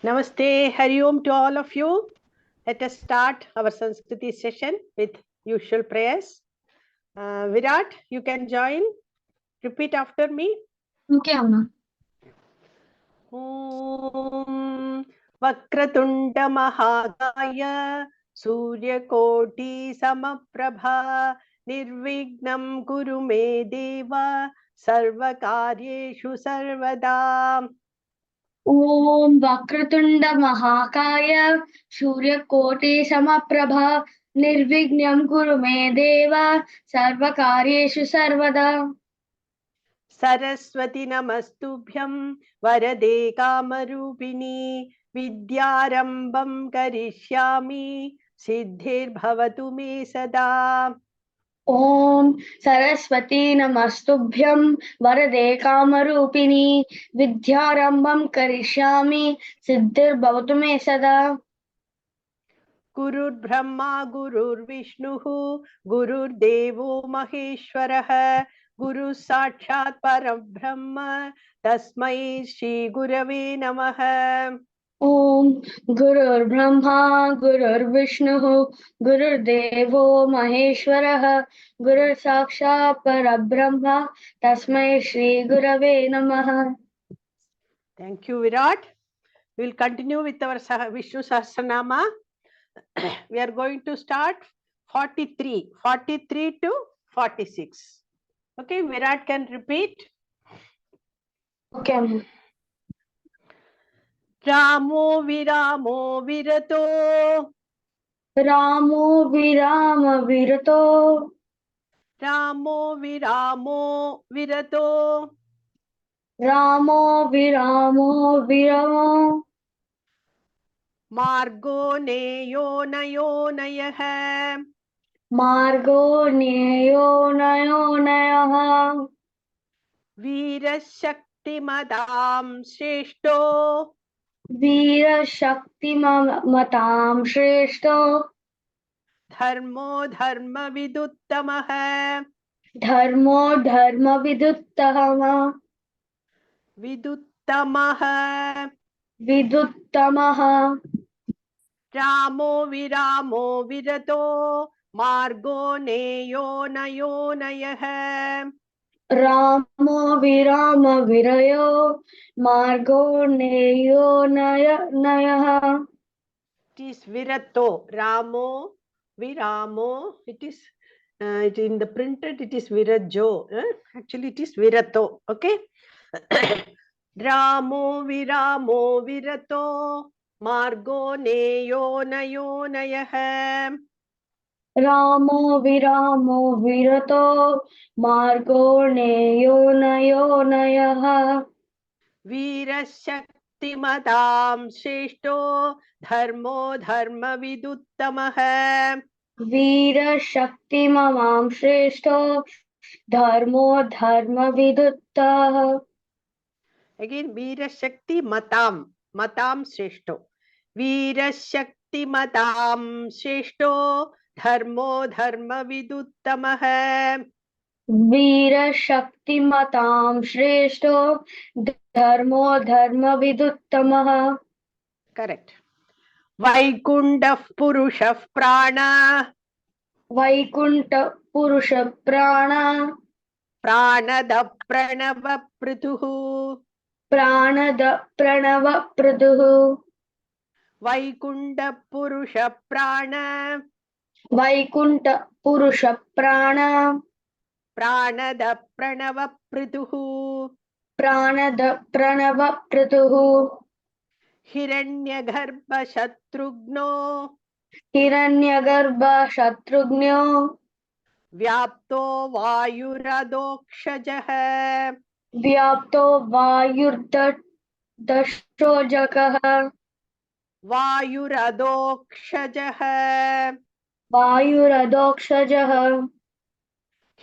Namaste, Hari Om to all of you. Let us start our Samskriti session with usual prayers. Virat, you can join. Repeat after me. Okay, Amma. Om Vakratunda Mahakaya Suryakoti Samaprabha Nirvignam Kuru Me Deva Sarvakaryeshu Sarvada. Om Vakratunda Mahakaya Suryakoటి Samaprabha Nirvignyam Kuru Me Deva Sarvakaryeshu Sarvada. Saraswati नमस्तुभ्यं वरदे कामरूपिणी विद्यारंभं करिष्यामि सिद्धिर्भवतु मे सदा. Om Saraswati Namastubhyam Varade Kamarupini Vidyarambam Karishyami Siddhir Bhavatu Me Sada. गुरुर्ब्रह्मा गुरुर्विष्णुः गुरुर्देवो महेश्वरः गुरु साक्षात् परब्रह्म तस्मै श्री गुरवे नमः. Om Gurur Brahma Gurur Vishnu Gurur Devo Maheshwarah Gurur Sakshat Parabrahma Tasmai Shri Gurave Namaha. Thank you, Virat. We will continue with our Vishnu Sahasranama. We are going to start 43 to 46. Okay, Virat can repeat. Okay. Ramo Viramo Virato Ramo Virama Virato Ramo Viramo Virato Ramo Viramo Viramo Margo Neyo Nayo Nayah Margo Neyo Nayo Nayaha Veera Shakti Madam Shreshto Veera Shakti Matam Shreshto Dharmo Dharma Viduttamah Dharmo Dharma Viduttama Viduttamah Viduttamaha Ramo Viramo Virato Margo Neyo Nayo Nayah. Ramo Virama Virayo Margo Neyo Nayaha. It is Virato. Ramo Viramo. It is in the printed. It is Virajo. Actually, it is Virato. Okay. Ramo Viramo Virato Margo Neyo Nayo Nayah. Ramo Viramo Virato Margo Neyo Nayaha. Veera Shakti Madam Shreshto Dharmo Dharma Viduttamah. Veera Shakti Mamam Shreshto Dharmo Dharma Viduttah. Again, Veera Shakti Matam Shreshto. Veera Shakti Matam Shreshto Dharmo Dharma Viduttamah. Veera Shakti Matam Shreshto Dharmo Dharma Viduttamaha. Correct. Vaikundav Purushah Prana Vaikunta Purusha Prana Pranada Pranava Prithuhu. Pranada Pranava Pradhu. Vaikunda Purusha Prana Vaikunta Purusha Prana Pranada Pranava Prithuhu. Pranada Pranava Pradhu. Hiranyagarbha Shatrugno Hiranyagarbha Shatrugno Vyapto Vayuradokshajah. Vyapto Vayurdashojakaha Vayuradokshajah. Vayuradokshajah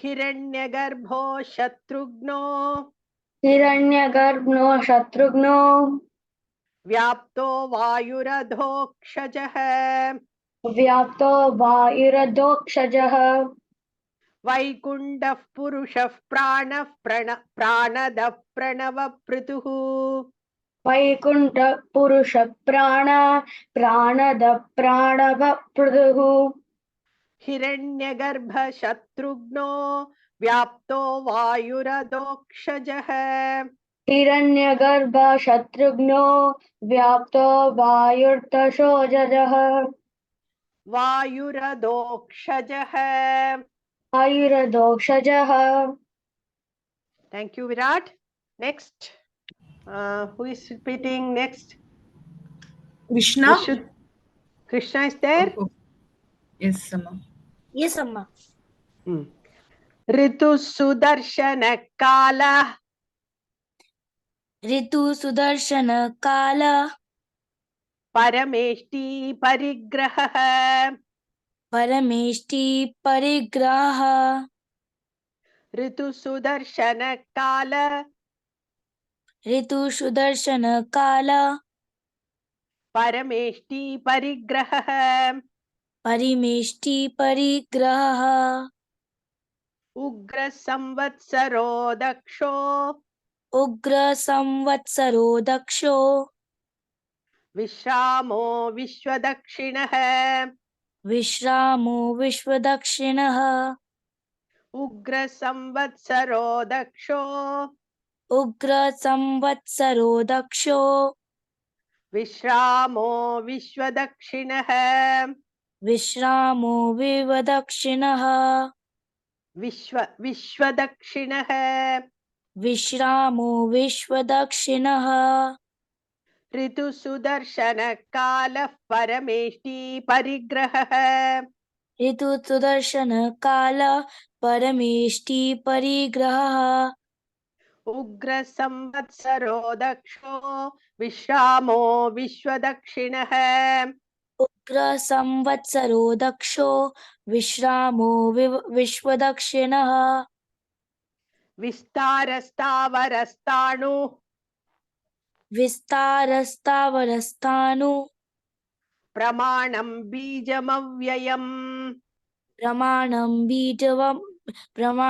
Hiranyagarbho Shatrugno Hiranyagarbno Shatrugno Vyapto Vayuradokshajah. Vyapto Vayuradokshajah Vaikundav Purushah Pranadav Pranava Prithuhu. Vaikuntha पुरुष प्राण प्राणद प्राणभ पृथुः हिरण्यगर्भ शत्रुघ्नो व्याप्तो वायुरधोक्षजः हिरण्यगर्भ शत्रुघ्नो व्याप्तो वायुर्दशोजः वायुरधोक्षजः. आयुर्दोषजः. Thank you, Virat. Next, who is repeating next? Krishna. Krishna is there? Oh, yes, Amma. Yes, Amma. Ritu Sudarshana Kala ऋतु सुदर्शन काल Parameshti Parigraha परमेष्टि परिग्रह Ritu Sudarshana Kala ऋतु सुदर्शन काल Parameshti Parigraha परिमेष्टि परिग्रह Ugra Samvatsaro Daksho उग्र संवत्सरो दक्षो Vishramo Vishwadakshinaha विश्रामो विश्वदक्षिणः Ugra Samvatsaro Daksho उग्र संवत्सरो दक्षो Vishramo Vishwadakshinaha विश्रामो विवदक्षिणः Vishwadakshinaha विश्रामो विश्वदक्षिणः ऋतु सुदर्शन काल परमेष्टि परिग्रहः ऋतु सुदर्शन काल परमेष्टि परिग्रहः उग्र संवत्सरो दक्षो विश्रामो विश्वदक्षिणः उग्र संवत्सरो दक्षो विश्रामो विश्वदक्षिणः विस्तारस्तावरस्ताणु विस्तारस्तावरस्तानु प्रमाणं बीजमव्ययम् प्रमाणं बीजमव्ययम्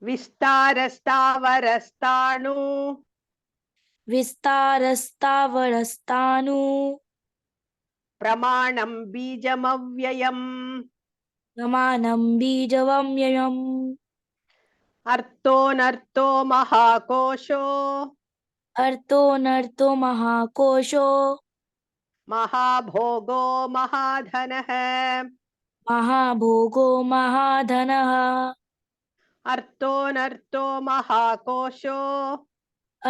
विस्तारस्तावरस्ताणु विस्तारस्तावरस्तानु प्रमाणं बीजमव्ययम् प्रमाणं बीजमव्ययम् अर्थोऽनर्थो महाकोशो अर्थोऽनर्थो महाकोशो महाभोगो महाधनः महाभोगो महाधनः अर्थोऽनर्थो महाकोशो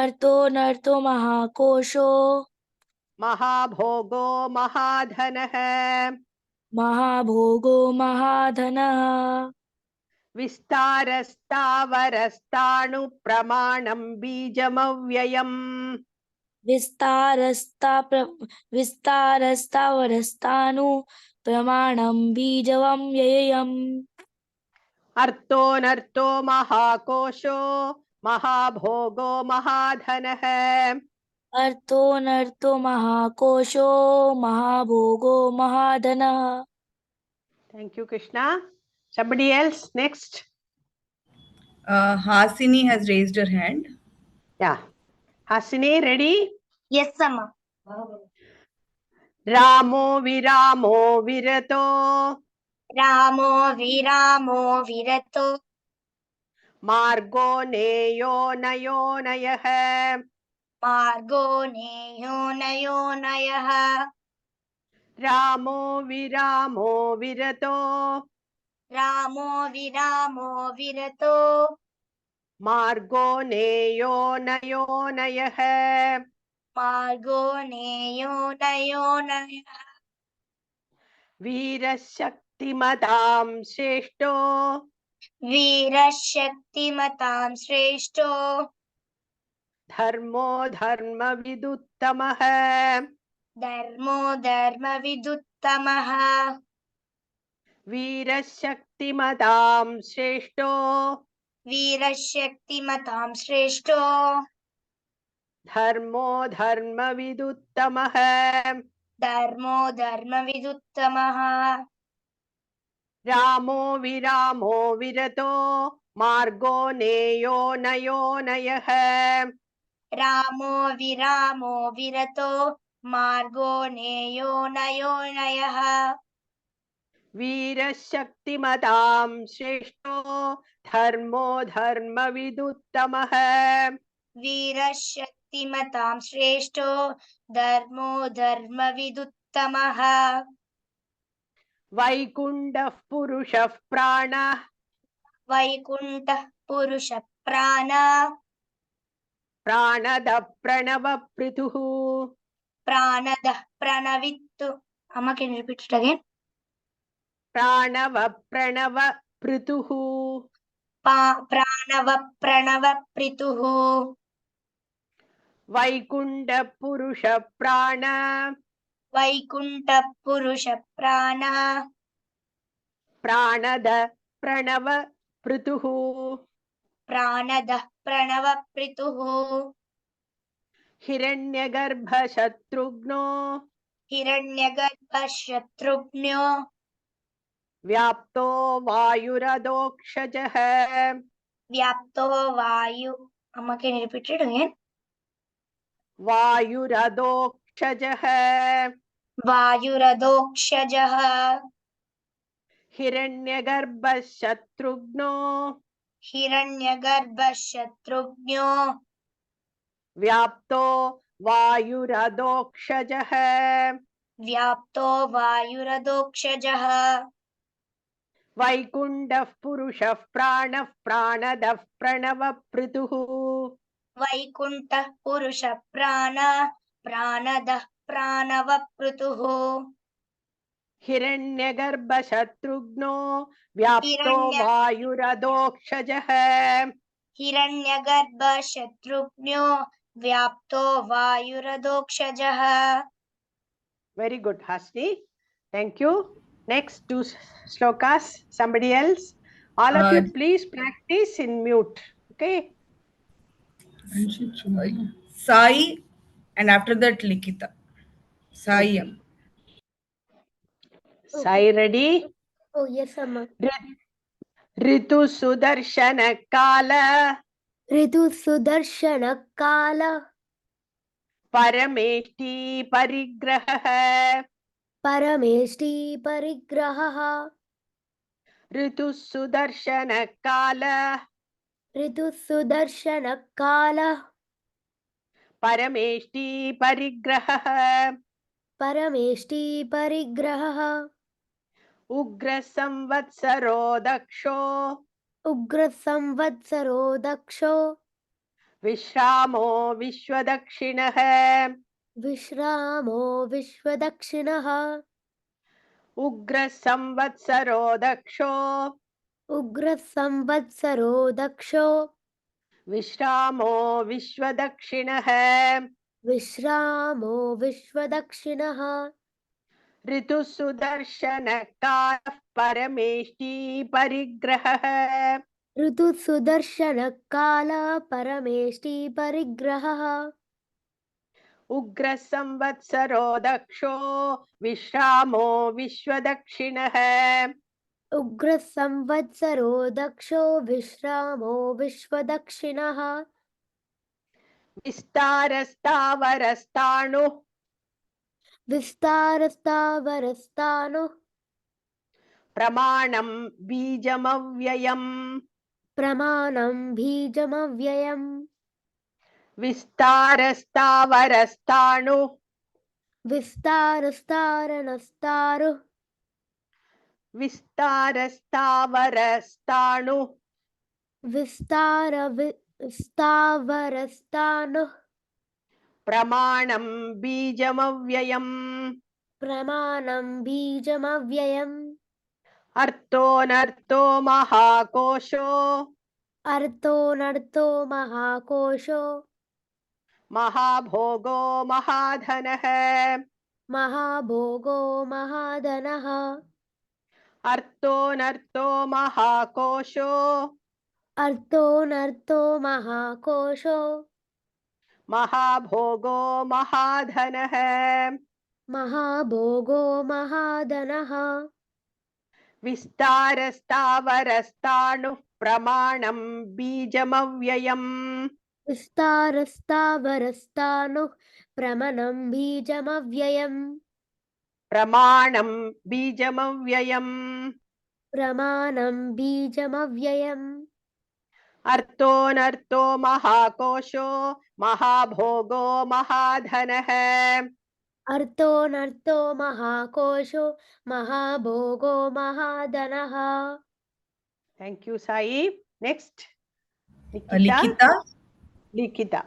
अर्थोऽनर्थो महाकोशो महाभोगो महाधनः महाभोगो महाधनः विस्तारस्तावरस्ताणु प्रमाणं बीजमव्ययम् विस्तारस्तावरस्तानु प्रमाणं बीजमव्ययम् अर्थोऽनर्थो महाकोशो महाभोगो महाधनः अर्थोऽनर्थो महाकोशो महाभोगो महाधनः. Thank you, Krishna. Somebody else next? Hasini has raised her hand. Yeah. Hasini, ready? Yes, Amma. Ramo viramo virato रामो विरामो विरतो मार्गो नेयो नयो नयः मार्गो नेयो नयो नयः रामो विरामो विरतो रामो विरामो विरतो मार्गो नेयो नयो नयः मार्गो नेयो नयो नयः वीरशक्तिमतां श्रेष्ठो वीरशक्तिमतां श्रेष्ठो धर्मो धर्मविदुत्तमः धर्मो धर्मविदुत्तमः वीरशक्तिमतां श्रेष्ठो वीरशक्तिमतां श्रेष्ठो धर्मो धर्मविदुत्तमः धर्मो धर्मविदुत्तमः रामो विरामो विरतो मार्गो नेयो नयो नयः रामो विरामो विरतो मार्गो नेयो नयो नयः वीरः शक्तिमतां श्रेष्ठो धर्मो धर्मविदुत्तमः वीरः शक्तिमतां श्रेष्ठो धर्मो धर्मविदुत्तमः वैकुण्ठः पुरुषः प्राणः वैकुण्ठः पुरुषः प्राण प्राणदः प्रणवपृथुः प्राणदः प्रणवित्तु Amma, can you repeat it again? प्राणवपृथुः प्रणवपृथुः वैकुण्ठः पुरुषः प्राण वैकुण्ठः पुरुषः प्राण प्राणदः प्रणवपृथुः प्राणदः प्रणवपृथुः हिरण्यगर्भशत्रुघ्नो हिरण्यगर्भः शत्रुघ्नो व्याप्तो वायुरधोक्षजः व्याप्तो वायु Amma, can you repeat it again? वायुरधोक्षजः वायुरधोक्षजः हिरण्यगर्भशत्रुघ्नो हिरण्यगर्भः शत्रुघ्नो व्याप्तो वायुरधोक्षजः व्याप्तो वायुरधोक्षजः वैकुण्ठः पुरुषः प्राणः प्राणदः प्रणवपृथुः वैकुण्ठः पुरुषः प्राण प्राणदः प्राणवपृथुः हिरण्यगर्भशत्रुघ्नो व्याप्तो हिरण्य- वायुरधोक्षजः हिरण्यगर्भः शत्रुघ्नो व्याप्तो वायुरधोक्षजः Very good, Hasni. Thank you. Next two slokas. Somebody else. All of you, please practice in mute. Okay. Sai, and after that Likita. Sai. Sai ready? Oh, yes, Amma. Ritu Sudarshana Kala Ritu Sudarshana Kala Parameshti Parigraha Parameshti Parigraha Ritu Sudarshana Kala Ritu Sudarshana Kala Parameshti Parigraha Parameshti Parigraha Ugra Samvatsaro Daksho Ugra Samvatsaro Daksho Vishramo Vishwadakshinaha Vishramo Vishwadakshinaha Ugra Samvatsaro Daksho Ugra Samvatsaro Daksho Vishramo Vishwadakshinaha Vishramo Vishwadakshinaha Ritu Sudarshana Kala Parameshti Parigraha Ritu Sudarshana Kala Parameshti Parigraha Ugra Samvatsaro Daksho Vishramo Vishwadakshinaha Ugra Samvatsaro Daksho Vishramo Vishwadakshinaha Vistarastavarastanu Vistarastavarastano Pramanam Bijamavyayam Pramanam Bhijamavyayam Vistarastavarastanu Vistarastaranastaro Vistarastavarastanu Vistavarastano Pramanam Bijamavyayam Pramanam Bhijamavyayam Arto Narto Mahakosho Arto Narto Mahakosho Mahabhogo Mahadhanah Mahabhogo Mahadanaha Arto Narto Mahakosho Arto Narto Mahakosho Mahabhogo Mahadhanah Mahabhogo Mahadanaha Vistarastavarastanu प्रमाणं बीजमव्ययम् विस्तारस्तावरस्तानुः प्रमनं बीजमव्ययम् प्रमाणं बीजमव्ययम् प्रमाणं बीजमव्ययम् अर्थोऽनर्थो महाकोशो महाभोगो महाधनः अर्थोऽनर्थो महाकोशो महाभोगो महाधनः Thank you, Sai. Next, Likita. Likita.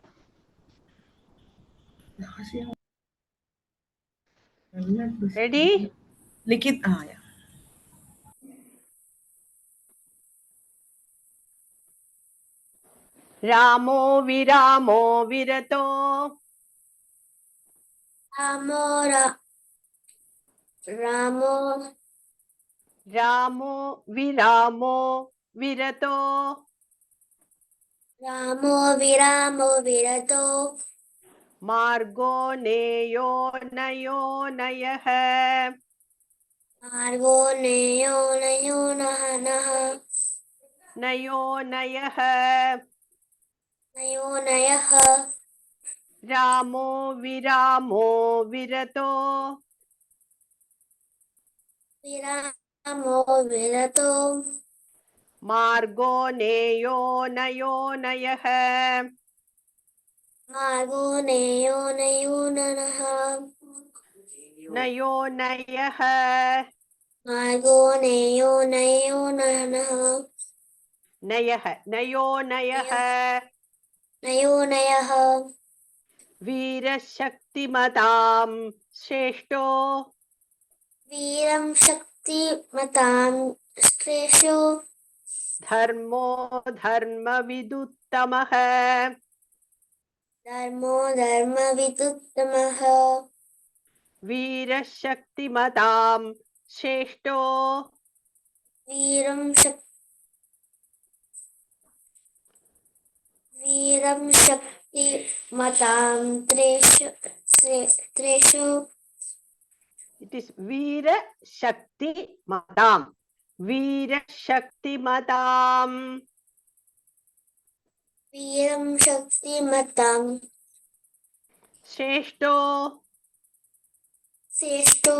Ready? Likita. Yeah. रामो विरामो विरतो रामो विरामो विरतो विरामो विरतो मार्गो नेयो नयो नयः मार्गो नेयो नयो नः नयो नयः नयो नयः रामो विरामो विरतो विरामो विरतो मार्गो नेयो नयो नयः मार्गो नेयो नयो नः नयो नयः मार्गो नेयो नयो नः नयः नयो नयः नयो नयः वीरशक्तिमतां श्रेष्ठो वीरं शक्तिमतां श्रेष्ठो धर्मो धर्मविदुत्तमः धर्मो धर्मविदुत्तमः वीरशक्तिमतां श्रेष्ठो वीरं शक्तिमतां त्रेषु It is वीरशक्तिमतां वीरशक्तिमतां वीरं शक्तिमतां श्रेष्ठो श्रेष्ठो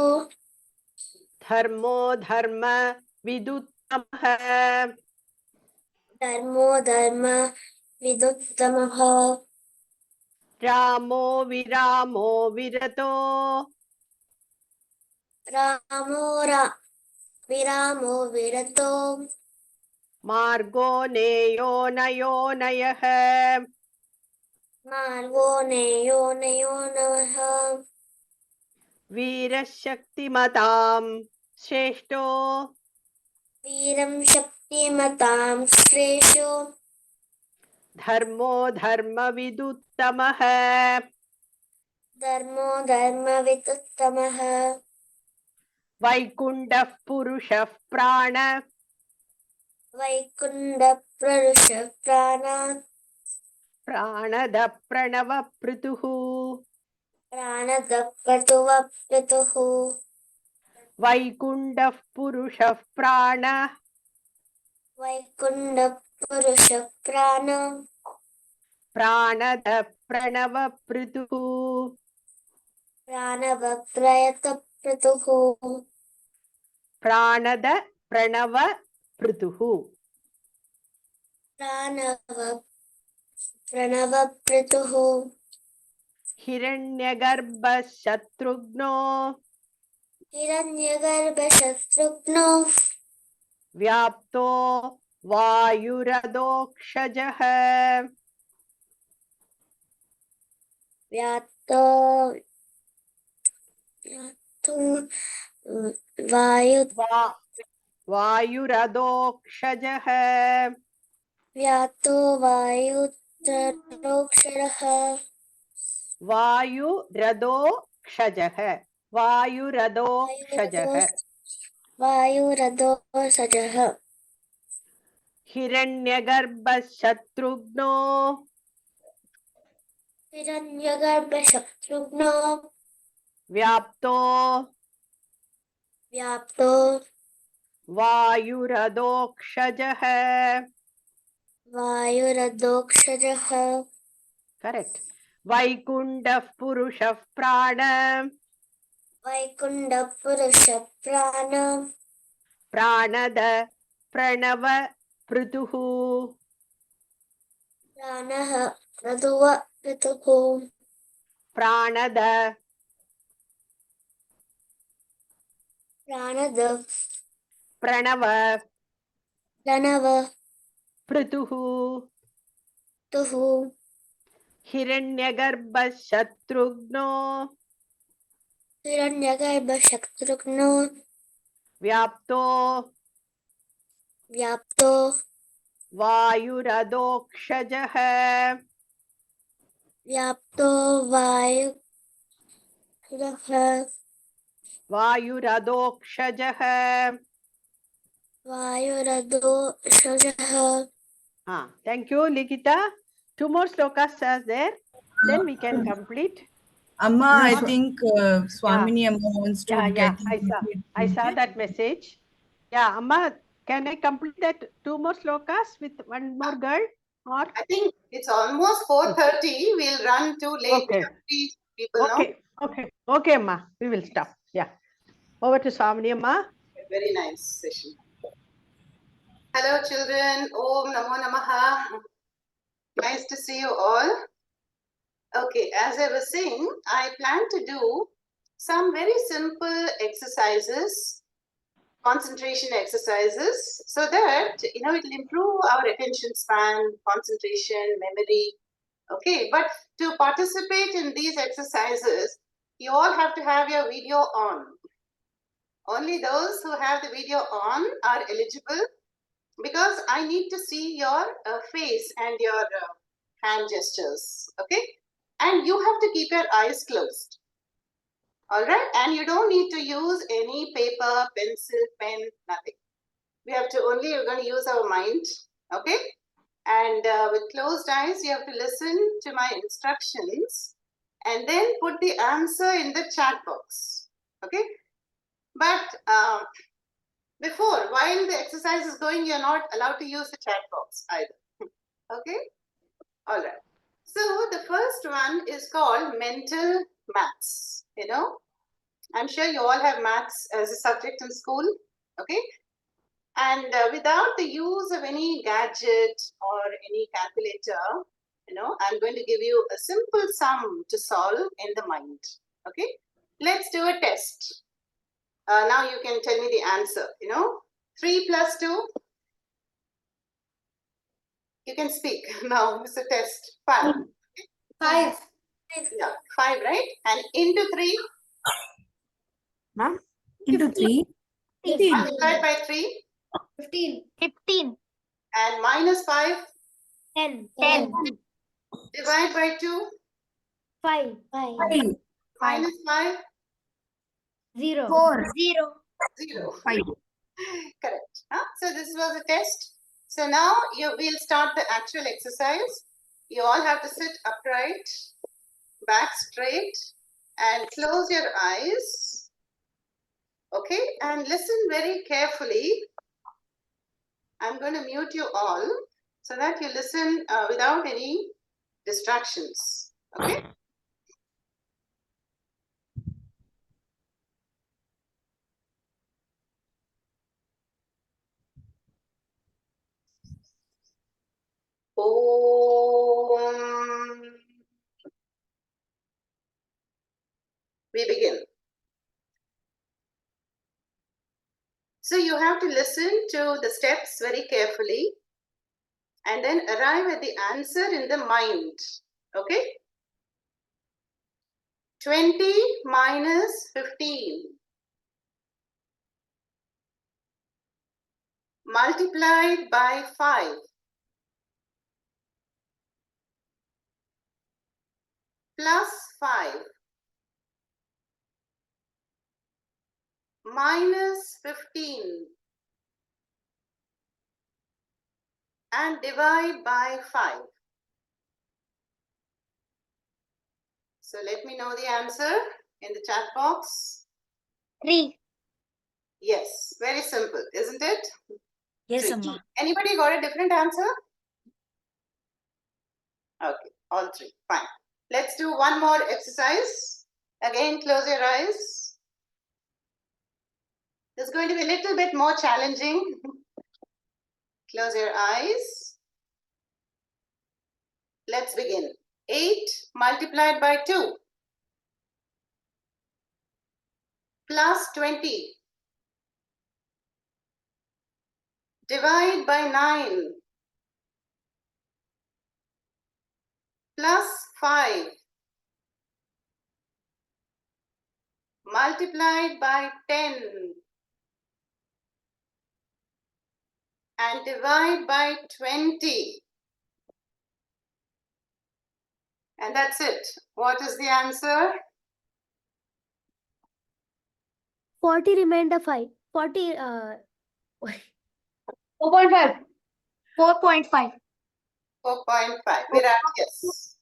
धर्मो धर्मविदुत्तमः धर्मो धर्मविदुत्तमः रामो विरामो विरतो विरामो विरतो मार्गो नेयो नयो नयः मार्गो नेयो नयो नः वीरशक्तिमतां श्रेष्ठो वीरं शक्तिमतां श्रेष्ठो धर्मो धर्मविदुत्तमः धर्मो धर्मविदुत्तमः वैकुण्ठः पुरुषः प्राण वैकुण्ठपुरुष प्राणद प्रणवपृतुः प्राणदपतुवपतुः वैकुण्ठः पुरुषः प्राण वैकुण्ठपुरुष प्राणद प्रणवपृतुः प्राणवप्रयतपतुः प्राणद प्रणवपृतुः प्रणवपृतुः हिरण्यगर्भः शत्रुघ्नो हिरण्यगर्भशत्रुघ्नो व्याप्तो वायुरदोक्षजः व्याप्तो वायु वायुरदोक्षजः व्याप्तो वायुतरोक्षरः वायुरदोक्षजः वायुरदोक्षजः वायुरदोषजः हिरण्यगर्भः शत्रुघ्नो हिरण्यगर्भशत्रुघ्नो व्याप्तो व्याप्तो वायुरदोक्षजः Vayuradokshajah. Correct. Vaikundah Purushah Prana. Vaikunda Purusha Prana. Pranada Pranava Prutuhu. Pranaha Praduva Prituhu. Pranada Pranada Pranava Pranava Prutuhu. Tuhu. Hiranyagarbha Shatrugno. Hiranyagarbha Shatrugno. Vyapto Vyapto Vayuradokshajah. Vyapto Vayuradokshajah. Vayuradokshajah. Vayuradokshajah. Thank you, Likita. 2 more slokas are there. Then we can complete. Amma, I Yes. think Swamini Amma wants to get I saw that message. Yeah, Amma, can I complete that 2 more slokas with one more girl? Or I think it's almost 4:30. We'll run too late. Okay. We have 3 people now. okay, Amma. We will stop. Yeah. Over to Swamini, Amma. Very nice session. Hello, children. Om Namo Namaha. Nice to see you all. Okay, as I was saying, I plan to do some very simple exercises, concentration exercises, so that it'll improve our attention span, concentration, memory. Okay, but to participate in these exercises, you all have to have your video on. Only those who have the video on are eligible, because I need to see your face and your hand gestures. Okay, and you have to keep your eyes closed. All right, and you don't need to use any paper, pencil, pen, nothing. We're going to use our mind. Okay, and with closed eyes, you have to listen to my instructions and then put the answer in the chat box. Okay, but while the exercise is going, you're not allowed to use the chat box either. Okay, all right. So the first one is called mental maths. I'm sure you all have maths as a subject in school. Okay, and without the use of any gadget or any calculator, I'm going to give you a simple sum to solve in the mind. Okay, let's do a test. Now you can tell me the answer. 3 plus 2. You can speak now. Mr. Test. 5. 5. Yeah, 5, right? And into 3. Ma'am, into 3. Multiplied by 3. 15. And minus 5. 10. Divide by 2. 5. 5. Minus 5. 0. 4. 0. 5. Correct. So this was a test. So now we'll start the actual exercise. You all have to sit upright, back straight, and close your eyes. Okay, and listen very carefully. I'm going to mute you all so that you listen without any distractions. Okay. Om. We begin. So you have to listen to the steps very carefully and then arrive at the answer in the mind. Okay? 20 minus 15 multiplied by 5 plus 5 minus 15 and divide by 5. So let me know the answer in the chat box. 3. Yes, very simple, isn't it? Yes, 3. Amma. Anybody got a different answer? Okay, all three. Fine. Let's do one more exercise. Again, close your eyes. This is going to be a little bit more challenging. Close your eyes. Let's begin. 8 multiplied by 2 plus 20. Divide by 9 plus 5. Multiplied by 10 and divide by 20. And that's it. What is the answer? 40 remainder 5. 40. 4.5. 4.5. 4.5. Virat, yes.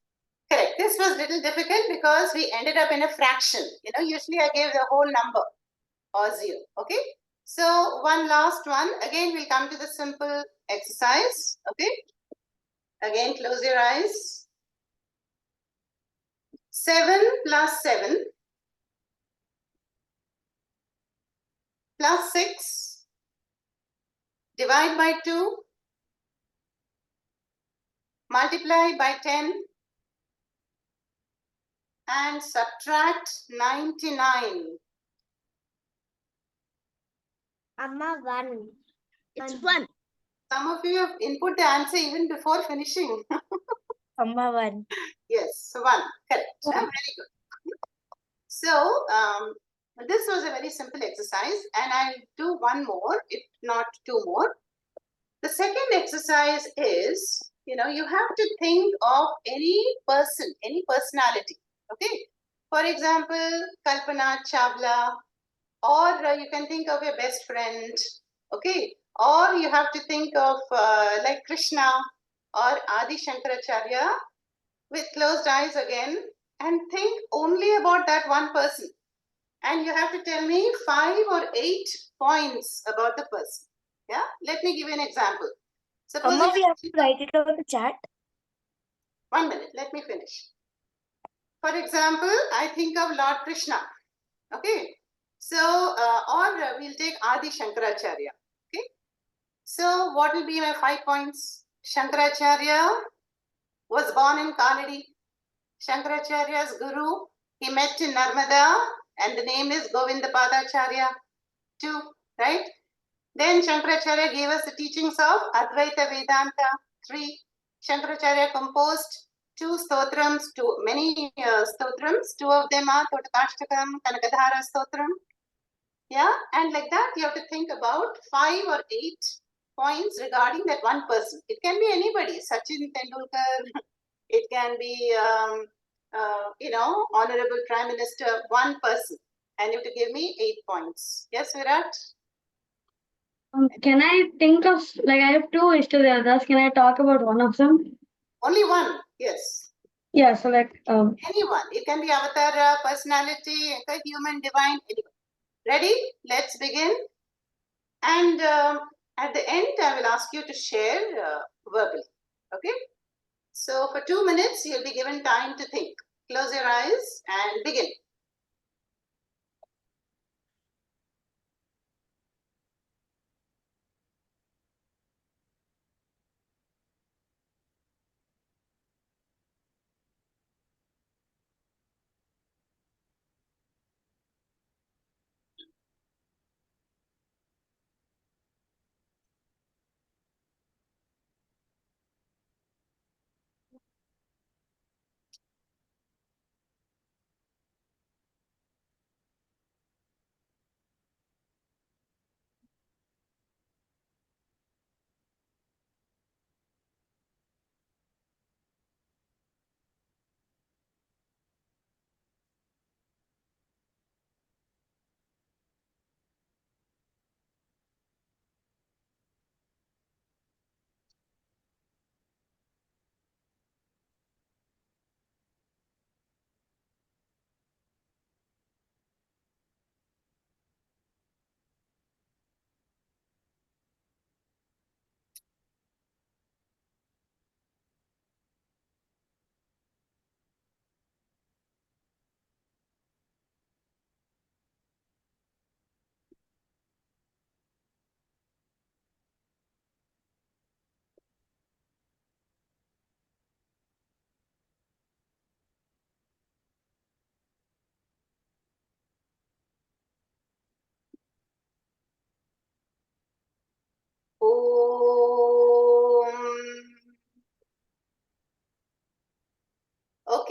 Correct. This was a little difficult because we ended up in a fraction. Usually I gave the whole number or 0. Okay. So one last one. Again, we'll come to the simple exercise. Okay. Again, close your eyes. 7 plus 7 plus 6 divide by 2 multiply by 10 and subtract 99. Amma 1. It's 1. Some of you have input the answer even before finishing. Amma 1. Yes, so 1. Correct. Very good. So, this was a very simple exercise, and I'll do one more, if not 2 more. The second exercise is, you have to think of any person, any personality. Okay. For example, Kalpana Chawla, or you can think of your best friend. Okay. Or you have to think of like Krishna or Adi Shankaracharya with closed eyes again, and think only about that one person. And you have to tell me 5 or 8 points about the person. Yeah. Let me give you an example. Suppose Amma, you we have to write it on the chat. 1 minute, let me finish. For example, I think of Lord Krishna. Okay. So, or we'll take Adi Shankaracharya. Okay. So, what will be my 5 points? Shankaracharya was born in Kaladi. Shankaracharya's guru, he met in Narmada, and the name is Govindapadacharya. 2, right? Then Shankaracharya gave us the teachings of Advaita Vedanta. 3. Shankaracharya composed 2 stotrams, many stotrams. 2 of them are Totakashtakam, Kanakadhara stotram. Yeah, and like that you have to think about 5 or 8 points regarding that one person. It can be anybody, Sachin Tendulkar. It can be, Honorable Prime Minister, one person. And you have to give me 8 points. Yes, Virat? Can I think of, like, I have 2 Ishtadevatas. Can I talk about one of them? Only one, yes. Yeah, so like, Anyone. It can be avatar, personality, a human, divine, anyone. Ready? Let's begin. And at the end, I will ask you to share verbally. Okay? So for 2 minutes, you'll be given time to think. Close your eyes and begin.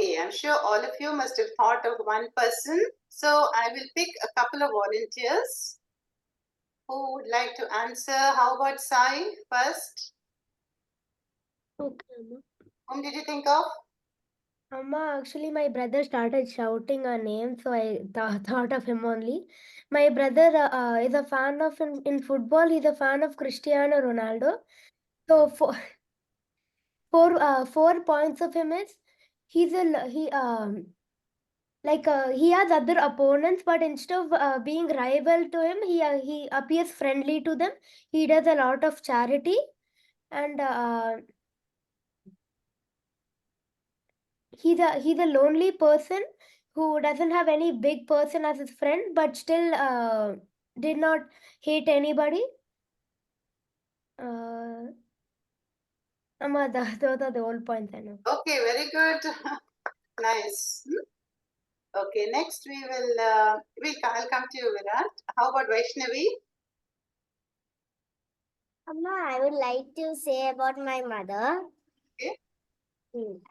Okay, I'm sure all of you must have thought of one person. So I will pick a couple of volunteers who would like to answer. How about Sai first? Okay, Amma. Whom did you think of? Amma, actually, my brother started shouting our name, so I thought of him only. My brother is a fan of in football. He's a fan of Cristiano Ronaldo. So four points of him is he's a he he has other opponents, but instead of being rival to him, he appears friendly to them. He does a lot of charity, and he's a lonely person who doesn't have any big person as his friend, but still did not hate anybody. Those are the old points I know. Okay, very good. Nice. Okay, next we will, I'll come to you, Virat. How about Vaishnavi? Amma, I would like to say about my mother. Okay.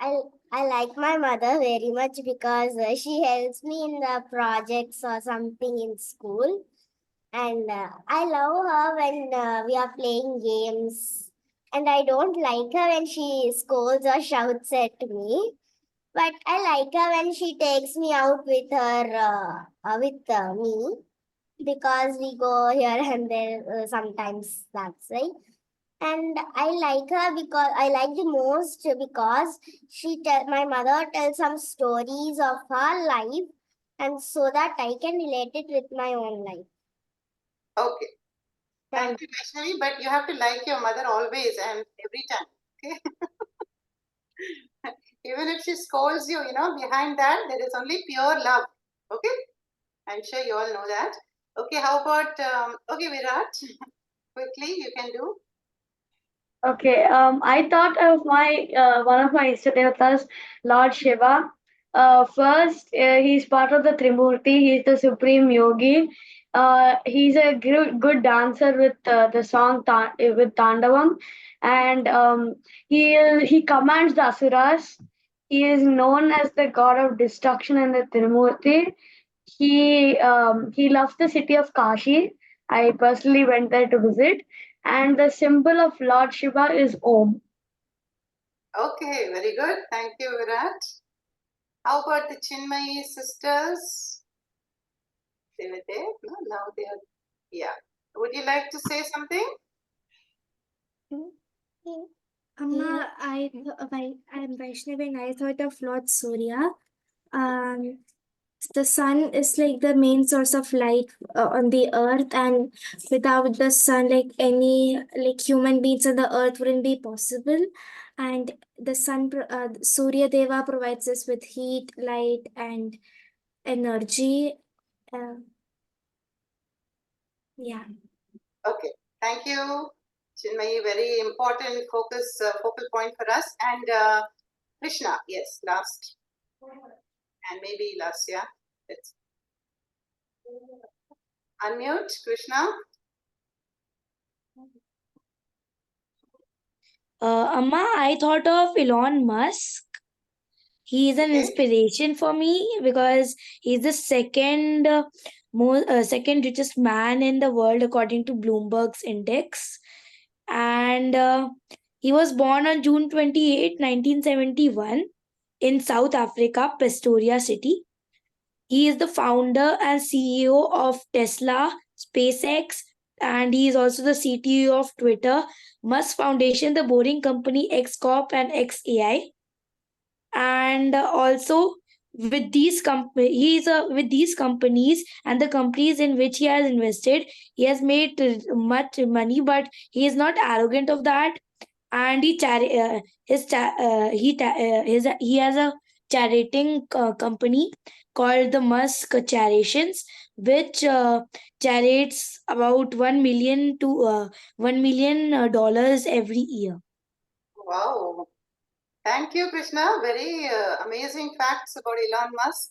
I like my mother very much because she helps me in the projects or something in school. And I love her when we are playing games. And I don't like her when she scolds or shouts at me. But I like her when she takes me out with her, me, because we go here and there sometimes. That's right. And I like her because I like the most because my mother tells some stories of her life, and so that I can relate it with my own life. Okay. Thank you, Vaishnavi, but you have to like your mother always and every time. Okay. Even if she scolds you, behind that there is only pure love. Okay. I'm sure you all know that. Okay, how about okay, Virat? Quickly, you can do. Okay, I thought of my one of my Istadevatas, Lord Shiva. First, he's part of the Trimurti. He's the supreme yogi. He's a good dancer with the song with Tandavam, and he commands the asuras. He is known as the god of destruction in the Trimurti. He loves the city of Kashi. I personally went there to visit, and the symbol of Lord Shiva is Om. Okay, very good. Thank you, Virat. How about the Chinmayi sisters? They were there? No, now they are. Yeah. Would you like to say something? Amma, I'm Vaishnavi and I thought of Lord Surya. The sun is like the main source of light on the earth, and without the sun, like any human beings on the earth wouldn't be possible. And the sun, Surya Deva provides us with heat, light, and energy. Yeah. Okay, thank you. Chinmayi, very important focal point for us. And Krishna, yes, last. And maybe last, yeah. Let's unmute, Krishna. Amma, I thought of Elon Musk. He is an Okay. inspiration for me because he's the second second richest man in the world according to Bloomberg's index, and he was born on June 28, 1971, in South Africa, Pretoria City. He is the founder and CEO of Tesla, SpaceX, and he is also the CTO of Twitter, Musk Foundation, the Boring Company, X Corp, and XAI. And also with with these companies and the companies in which he has invested, he has made much money, but he is not arrogant of that. And he has a charitating company called the Musk Charities, which charities about 1 million to $1 million dollars every year. Wow. Thank you, Krishna. Very amazing facts about Elon Musk.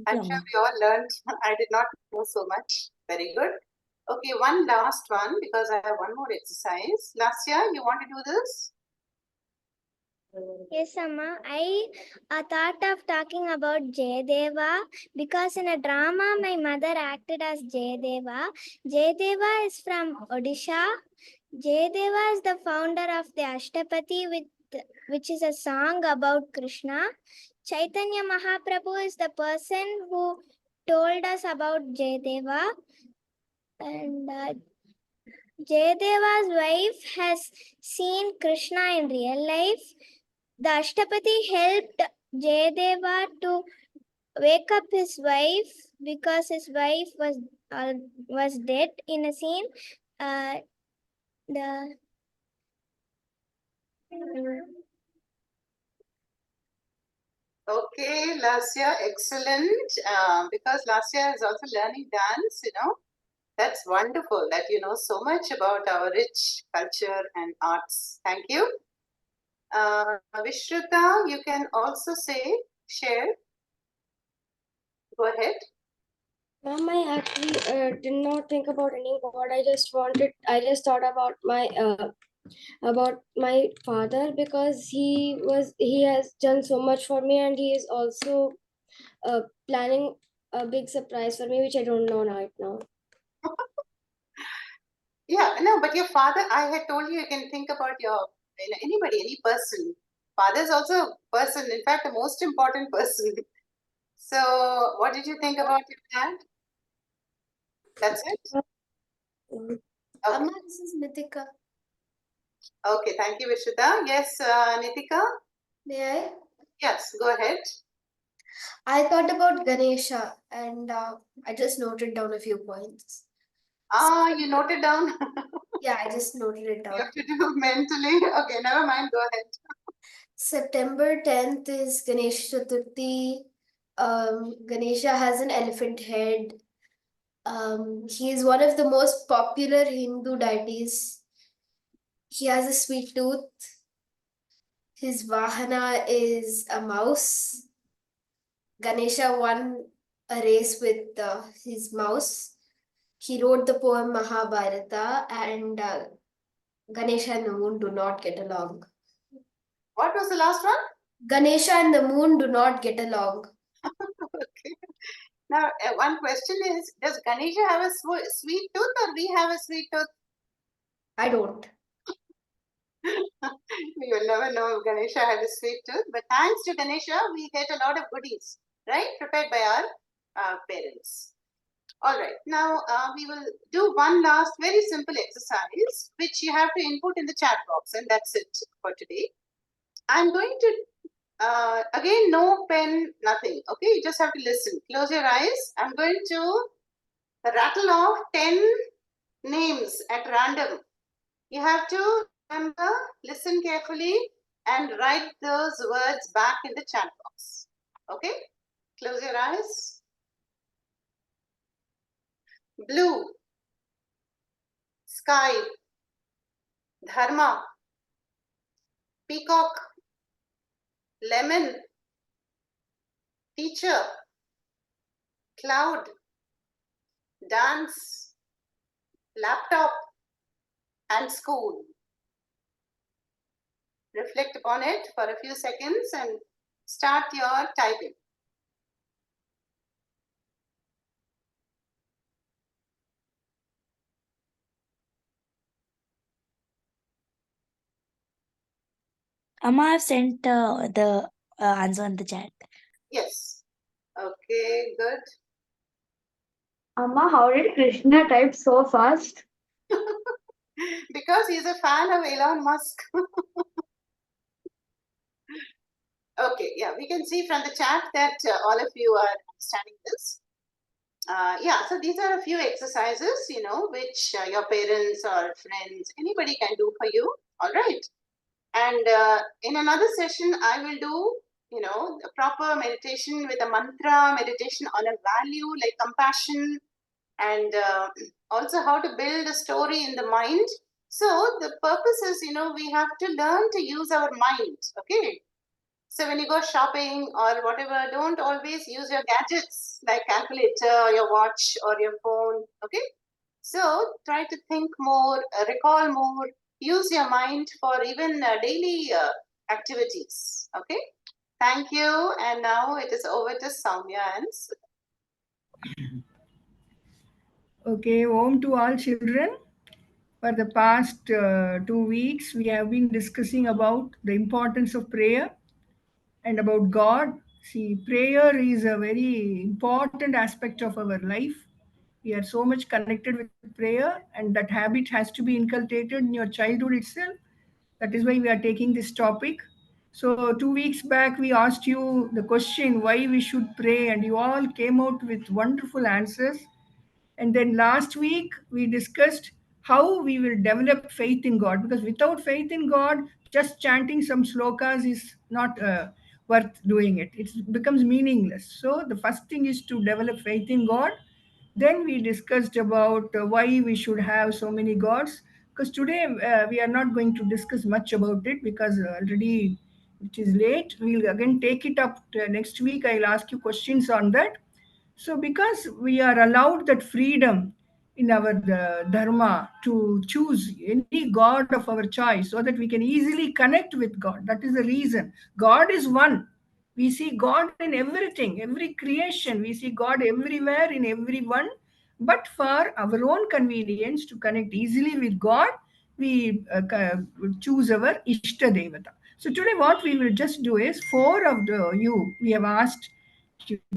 I'm sure we all learned. I did not know so much. Very good. Okay, one last one because I have one more exercise. Lasya, you want to do this? Yes, Amma. I thought of talking about Jayadeva because in a drama my mother acted as Jayadeva. Jayadeva is from Odisha. Jayadeva is the founder of the Ashtapati, which is a song about Krishna. Chaitanya Mahaprabhu is the person who told us about Jayadeva. And Jayadeva's wife has seen Krishna in real life. The Ashtapati helped Jayadeva to wake up his wife because his wife was dead in a scene. The Okay, Lasya, excellent. Because Lasya is also learning dance, That's wonderful that you know so much about our rich culture and arts. Thank you. Vishruta, you can also share. Go ahead. Ma'am, I actually did not think about any god. I just thought about my father because he has done so much for me, and he is also planning a big surprise for me, which I don't know right now. Yeah, no, but your father, I had told you can think about anybody, any person. Father is also a person, in fact, the most important person. So, what did you think about your dad? That's it? Mm. Okay, Amma, this is Nitika. okay, thank you, Vishruta. Yes, Nitika? May I? Yes, go ahead. I thought about Ganesha and I just noted down a few points. You noted down. Yeah, I just noted it You down. have to do mentally. Okay, never mind, go ahead. September 10th is Ganesh Chaturthi. Ganesha has an elephant head. He is one of the most popular Hindu deities. He has a sweet tooth. His Vahana is a mouse. Ganesha won a race with his mouse. He wrote the poem Mahabharata, and Ganesha and the moon do not get along. What was the last one? Ganesha and the moon do not get along. Okay. Now, one question is, does Ganesha have a sweet tooth or we have a sweet tooth? I don't. We will never know if Ganesha had a sweet tooth, but thanks to Ganesha, we get a lot of goodies, right? Prepared by our parents. All right, now we will do one last very simple exercise, which you have to input in the chat box, and that's it for today. I'm going to, again, no pen, nothing, okay? You just have to listen. Close your eyes. I'm going to rattle off 10 names at random. You have to remember, listen carefully, and write those words back in the chat box. Okay? Close your eyes. Blue, sky, dharma, peacock, lemon, teacher, cloud, dance, laptop, and school. Reflect upon it for a few seconds and start your typing. Amma, I've sent the answer in the chat. Yes. Okay, good. Amma, how did Krishna type so fast? Because he's a fan of Elon Musk. Okay, yeah, we can see from the chat that all of you are understanding this. Yeah, so these are a few exercises, which your parents or friends, anybody can do for you. All right. And in another session, I will do, a proper meditation with a mantra meditation on a value like compassion, and also how to build a story in the mind. So the purpose is, we have to learn to use our mind. Okay. So when you go shopping or whatever, don't always use your gadgets like calculator or your watch or your phone. Okay. So try to think more, recall more, use your mind for even daily activities. Okay. Thank you. And now it is over to Soumya and Sudha. Okay, home to all children. For the past 2 weeks, we have been discussing about the importance of prayer and about God. See, prayer is a very important aspect of our life. We are so much connected with prayer, and that habit has to be inculcated in your childhood itself. That is why we are taking this topic. So, 2 weeks back, we asked you the question why we should pray, and you all came out with wonderful answers. And then last week, we discussed how we will develop faith in God, because without faith in God, just chanting some slokas is not worth doing it. It becomes meaningless. So, the first thing is to develop faith in God. Then we discussed about why we should have so many gods. Because today we are not going to discuss much about it, because already it is late. We'll again take it up next week. I'll ask you questions on that. So, because we are allowed that freedom in our dharma to choose any god of our choice, so that we can easily connect with God. That is the reason. God is one. We see God in everything, every creation. We see God everywhere in everyone. But for our own convenience to connect easily with God, we choose our Ishta Devata. So today, what we will just do is, four of you we have asked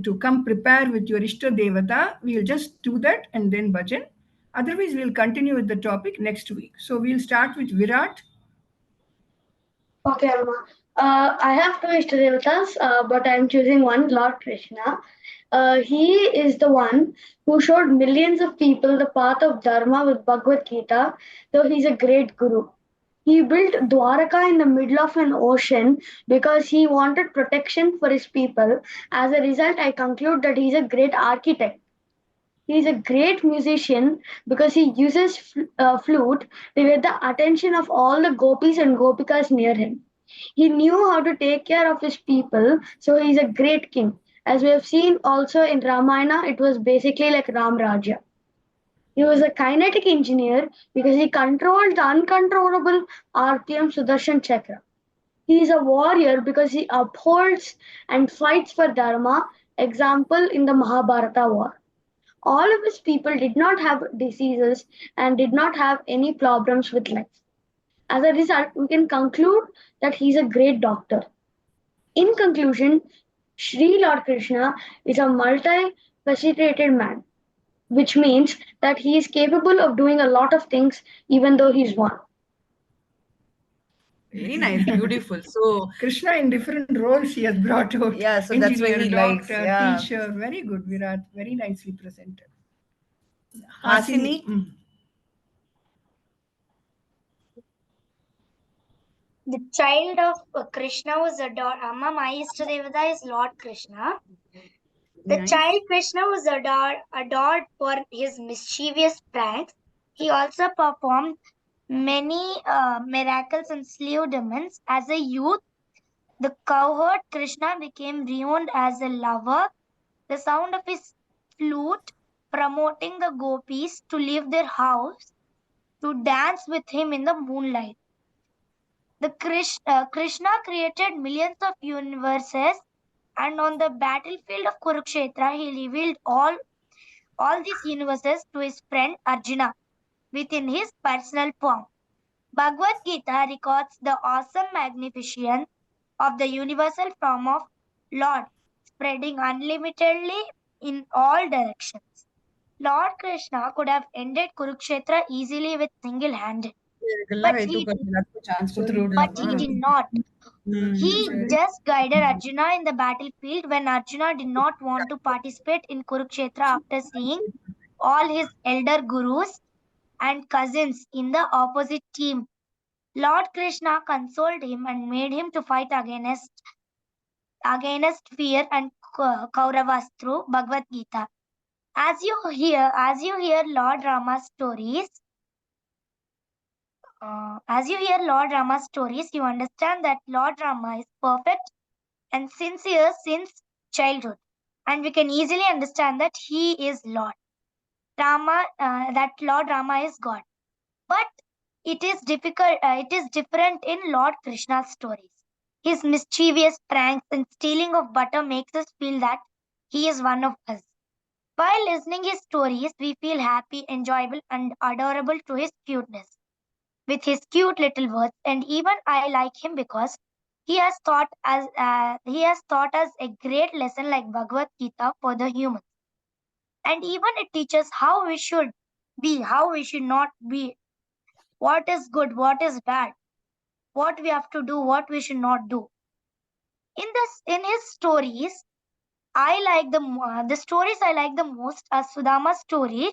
to come prepare with your Ishta Devata. We'll just do that and then bhajan. Otherwise, we'll continue with the topic next week. So we'll start with Virat. Okay, Amma. I have two Ishtadevatas, but I'm choosing one, Lord Krishna. He is the one who showed millions of people the path of Dharma with Bhagavad Gita, so he's a great guru. He built Dwaraka in the middle of an ocean because he wanted protection for his people. As a result, I conclude that he's a great architect. He is a great musician because he uses flute to get the attention of all the gopis and gopikas near him. He knew how to take care of his people, so he is a great king. As we have seen also in Ramayana, it was basically like Ram Raja. He was a kinetic engineer because he controlled the uncontrollable RPM Sudarshan Chakra. He is a warrior because he upholds and fights for Dharma, example in the Mahabharata war. All of his people did not have diseases and did not have any problems with life. As a result, we can conclude that he is a great doctor. In conclusion, Sri Lord Krishna is a multi-facetated man, which means that he is capable of doing a lot of things even though he's one. Very nice, beautiful. So Krishna in different roles he has brought out. yeah, so that's why Engineer, he likes. doctor, Yeah. teacher. Very good, Virat. Very nicely presented. Hasini? The child of Krishna was adored. Amma, my Ishtadevata is Lord Krishna. The Nice. child Krishna was adored for his mischievous pranks. He also performed many miracles and slew demons. As a youth, the cowherd Krishna became renowned as a lover. The sound of his flute promoting the gopis to leave their house to dance with him in the moonlight. The Krishna created millions of universes, and on the battlefield of Kurukshetra, he revealed all these universes to his friend Arjuna within his personal form. Bhagavad Gita records the awesome magnificence of the universal form of Lord, spreading unlimitedly in all directions. Lord Krishna could have ended Kurukshetra easily with single-handed, but he did not. He just guided Arjuna in the battlefield when Arjuna did not want to participate in Kurukshetra after seeing all his elder gurus and cousins in the opposite team. Lord Krishna consoled him and made him to fight against fear and Kauravas through Bhagavad Gita. As you hear Lord Rama's stories, you understand that Lord Rama is perfect and sincere since childhood, and we can easily understand that he is Lord Rama, that Lord Rama is God. But it is different in Lord Krishna's stories. His mischievous pranks and stealing of butter makes us feel that he is one of us. While listening his stories, we feel happy, enjoyable, and adorable to his cuteness. With his cute little words, and even I like him because he has taught us a great lesson like Bhagavad Gita for the humans. And even it teaches how we should be, how we should not be, what is good, what is bad, what we have to do, what we should not do. In his stories, I like the stories I like the most are Sudama's story,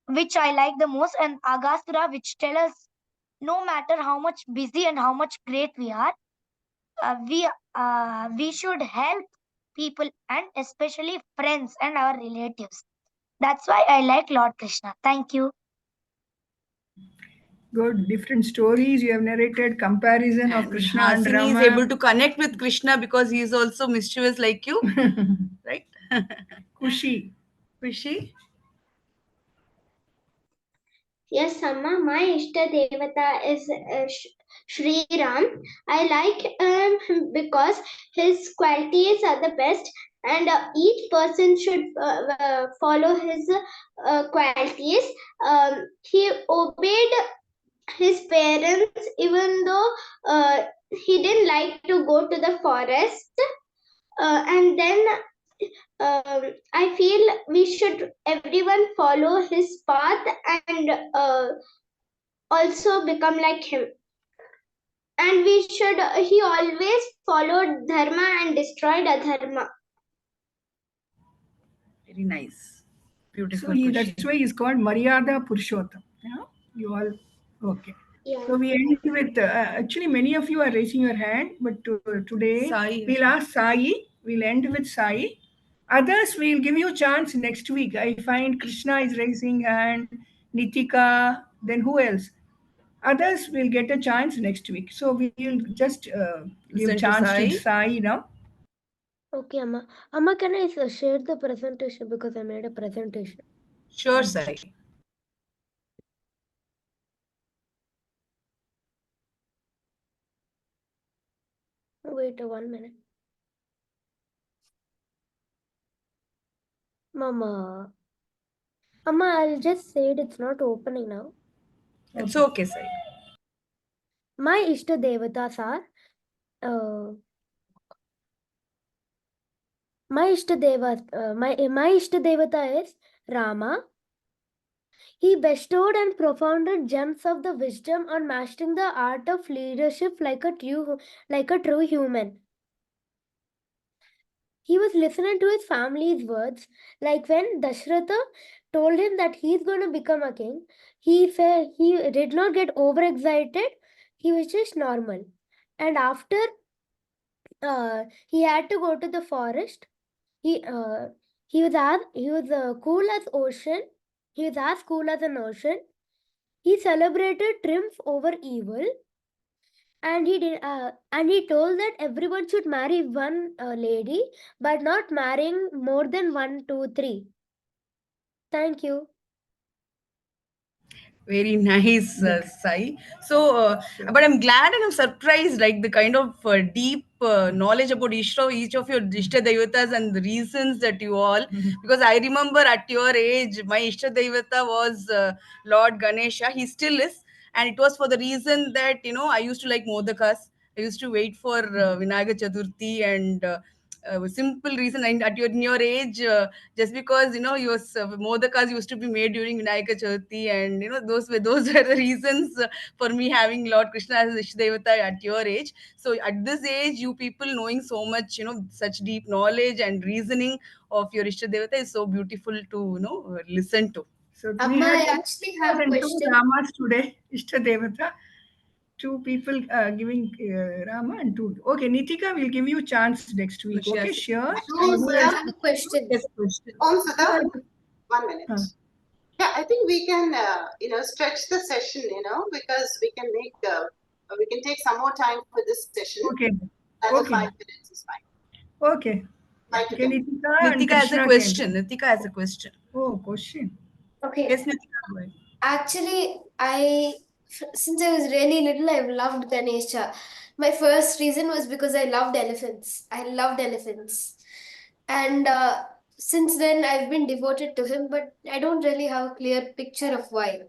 which I like the most, and Agasura, which tell us no matter how much busy and how much great we are, we should help people and especially friends and our relatives. That's why I like Lord Krishna. Thank you. Good. Different stories you have narrated, comparison of And Krishna and Hasini is Rama. able to connect with Krishna because he is also mischievous like you, right? Kushi. Rishi? Yes, Amma, my Ishta Devata is Shri Ram. I like him because his qualities are the best, and each person should follow his qualities. He obeyed his parents even though he didn't like to go to the forest. And then I feel we should everyone follow his path and also become like him. And we should he always followed dharma and destroyed adharma. Very nice. Beautiful. So that's why he's called Maryada Purushottam. Yeah? You all okay. Yeah. So we end with actually many of you are raising your hand, but today Sai. we'll ask Sai. We'll end with Sai. Others we'll give you a chance next week. I find Krishna is raising hand, Nitika, then who else? Others will get a chance next week. So we'll just give Listen to chance Sai. to Sai now. Okay, Amma. Amma, can I share the presentation because I made a presentation? Sure, Sai. Wait 1 minute. Mama. Amma, I'll just say it. It's not opening now. It's okay, Sai. My Ishta Devatas are my Ishta Devata is Rama. He bestowed and propounded gems of the wisdom on mastering the art of leadership like a true human. He was listening to his family's words, like when Dashratha told him that he's going to become a king. He said he did not get overexcited. He was just normal. And after he had to go to the forest, he was cool as ocean. He was as cool as an ocean. He celebrated triumph over evil, and he told that everyone should marry one lady, but not marrying more than 1, 2, 3. Thank you. Very nice, Sai. So, but I'm glad and I'm surprised, like the kind of deep knowledge about each of your Ishta Devatas and the reasons that you all, because I remember at your age, my Ishta Devata was Lord Ganesha. He still is. And it was for the reason that, I used to like Modakas. I used to wait for Vinayaga Chaturthi and a simple reason, and in your age, just because your modakas used to be made during Vinayaka Chaturthi, and those were the reasons for me having Lord Krishna as Ishdevata at your age. So at this age, you people knowing so much, such deep knowledge and reasoning of your Ishdevata is so beautiful to listen to. So Amma, we had I actually have a two question. Ramas today, Ishta Devata. Two people giving Rama and two. Okay, Nitika will give you chance next week. She Okay, has- sure. I have a question. Yes, question. Sudha, 1 minute. Yeah, I think we can, stretch the session, because we can take some more time for this session. Okay. Another 5 minutes is fine. Okay. 5 to Okay, 10. Nitika and Nitika has a Krishna question. can. Nitika has a question. Oh, question. Okay. Yes, Nitika. Go ahead. Actually, I Since I was really little, I've loved Ganesha. My first reason was because I loved elephants. I loved elephants. And since then, I've been devoted to him, but I don't really have a clear picture of why.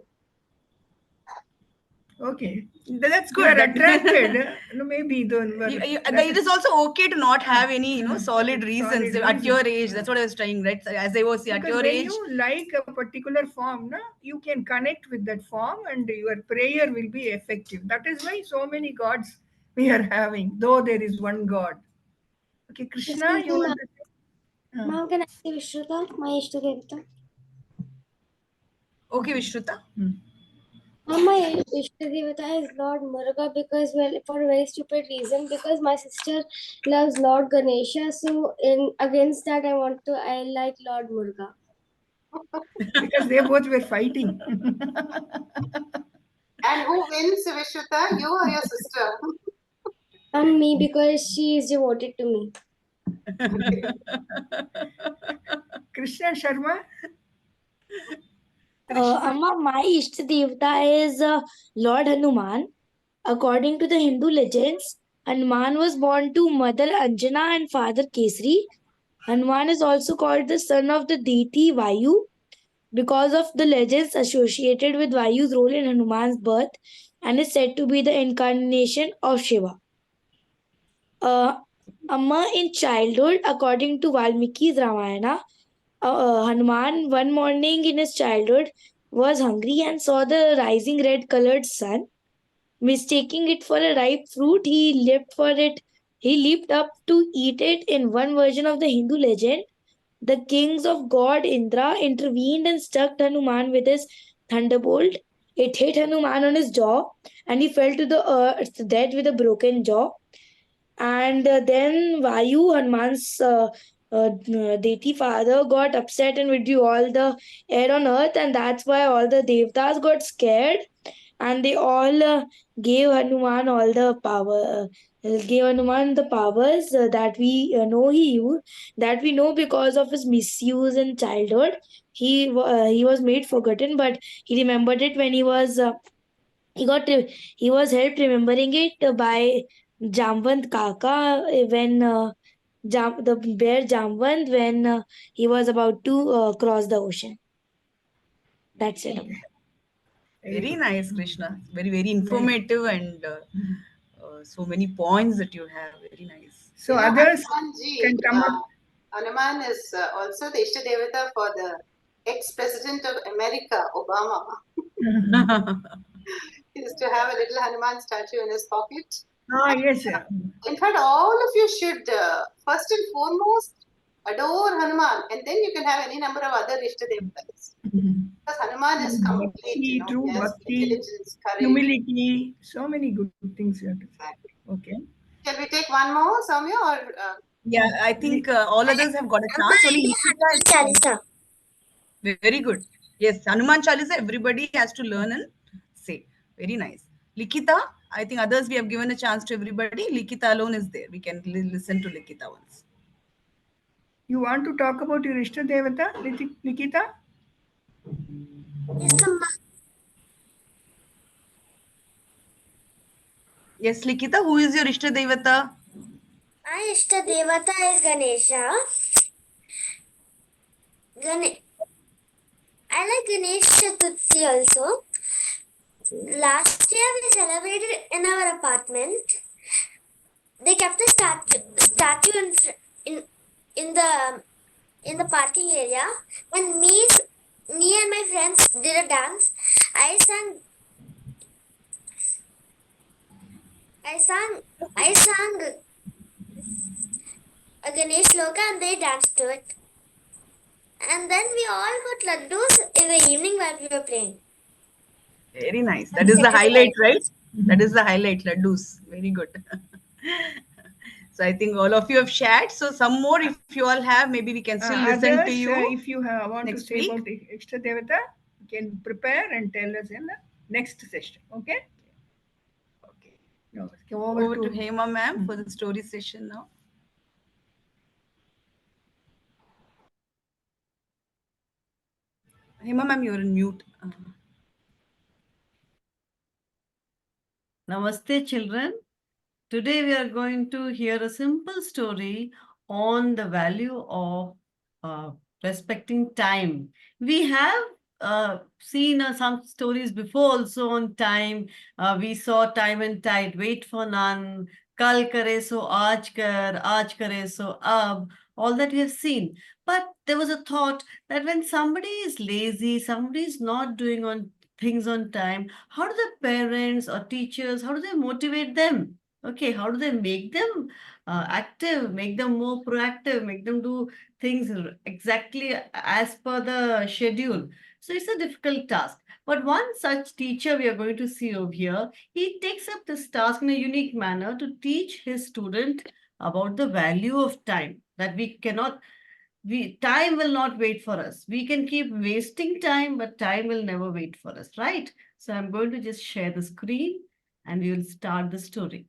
Okay. That's You good. are That- attracted. No, maybe it is also okay to not have any, solid reasons solid at your reasons. age. That's what I was trying, right? As I was saying, at Because your when age, you like a particular form, na, you can connect with that form and your prayer will be effective. That is why so many gods we are having, though there is one God. Okay, Krishna, Excuse you me, want to say? ma'am, can I say Vishruta, my Ishtadevata? okay, Vishruta. Ma'am, my Ishtadevata is Lord Muruga because, well, for a very stupid reason, because my sister loves Lord Ganesha. So, in against that, I like Lord Muruga. Because they both were fighting. And who wins, Vishruta? You or your sister? And me because she is devoted to me. Krishna Sharma. Amma, my Ishtadevata is Lord Hanuman. According to the Hindu legends, Hanuman was born to Mother Anjana and Father Kesari. Hanuman is also called the son of the deity Vayu because of the legends associated with Vayu's role in Hanuman's birth and is said to be the incarnation of Shiva. Amma, in childhood, according to Valmiki's Ramayana, Hanuman one morning in his childhood was hungry and saw the rising red colored sun. Mistaking it for a ripe fruit, he leaped for it. He leaped up to eat it. In one version of the Hindu legend, the kings of god Indra intervened and struck Hanuman with his thunderbolt. It hit Hanuman on his jaw, and he fell to the earth dead with a broken jaw. And then Vayu, Hanuman's deity father, got upset and withdrew all the air on earth, and that's why all the devtas got scared, and they all gave Hanuman all the power. Gave Hanuman the powers that we know he used, that we know because of his misuse in childhood. He was made forgotten, but he remembered it when he was helped remembering it by Jamvant Kaka when the bear Jamvant when he was about to cross the ocean. That's it. Very nice, Krishna. Very, very informative and so many points that you have. Very nice. So others Hanumanji, can come up. Hanuman is also the Ishtadevata for the ex-president of America, Obama. He used to have a little Hanuman statue in his pocket. Yes, sir. In fact, all of you should first and foremost adore Hanuman, and then you can have any number of other Ishtadevatas. Because Hanuman is complete, True he has bhakti, intelligence, courage. humility, so many good things you have to say. Okay. Shall we take one more, Soumya, or? Yeah, I think all others have got a chance. Only Nikita is very good. Yes, Hanuman Chalisa, everybody has to learn and say. Very nice. Likita, I think others we have given a chance to everybody. Likita alone is there. We can listen to Likita once. You want to talk about your Ishta Devata, Nikita? Yes, Likita, who is your Ishta Devata? My Ishta Devata is Ganesha. I like Ganesh Chaturthi also. Last year we celebrated in our apartment. They kept a statue in the parking area. When me and my friends did a dance, I sang a Ganesh Loka and they danced to it. And then we all got laddus in the evening while we were playing. Very nice. That is the highlight, right? That is the highlight, laddus. Very good. So I think all of you have shared. So some more, if you all have, maybe we can still listen Others, to you. if you want to say about Ishta Devata, you can prepare and tell us in the next session. Okay? Okay. No, Over to Hema ma'am for the story session now. Hema ma'am, you're in mute. Namaste, children. Today we are going to hear a simple story on the value of uh, respecting time. We have seen some stories before also on time. We saw time and tide, wait for none, kal kare so aaj kare so ab, all that we have seen. But there was a thought that when somebody is lazy, somebody is not doing on things on time, how do the parents or teachers, how do they motivate them? Okay, how do they make them active, make them more proactive, make them do things exactly as per the schedule? So it's a difficult task. But one such teacher we are going to see over here, he takes up this task in a unique manner to teach his student about the value of time, that time will not wait for us. We can keep wasting time, but time will never wait for us, right? So I'm going to just share the screen and we will start the story.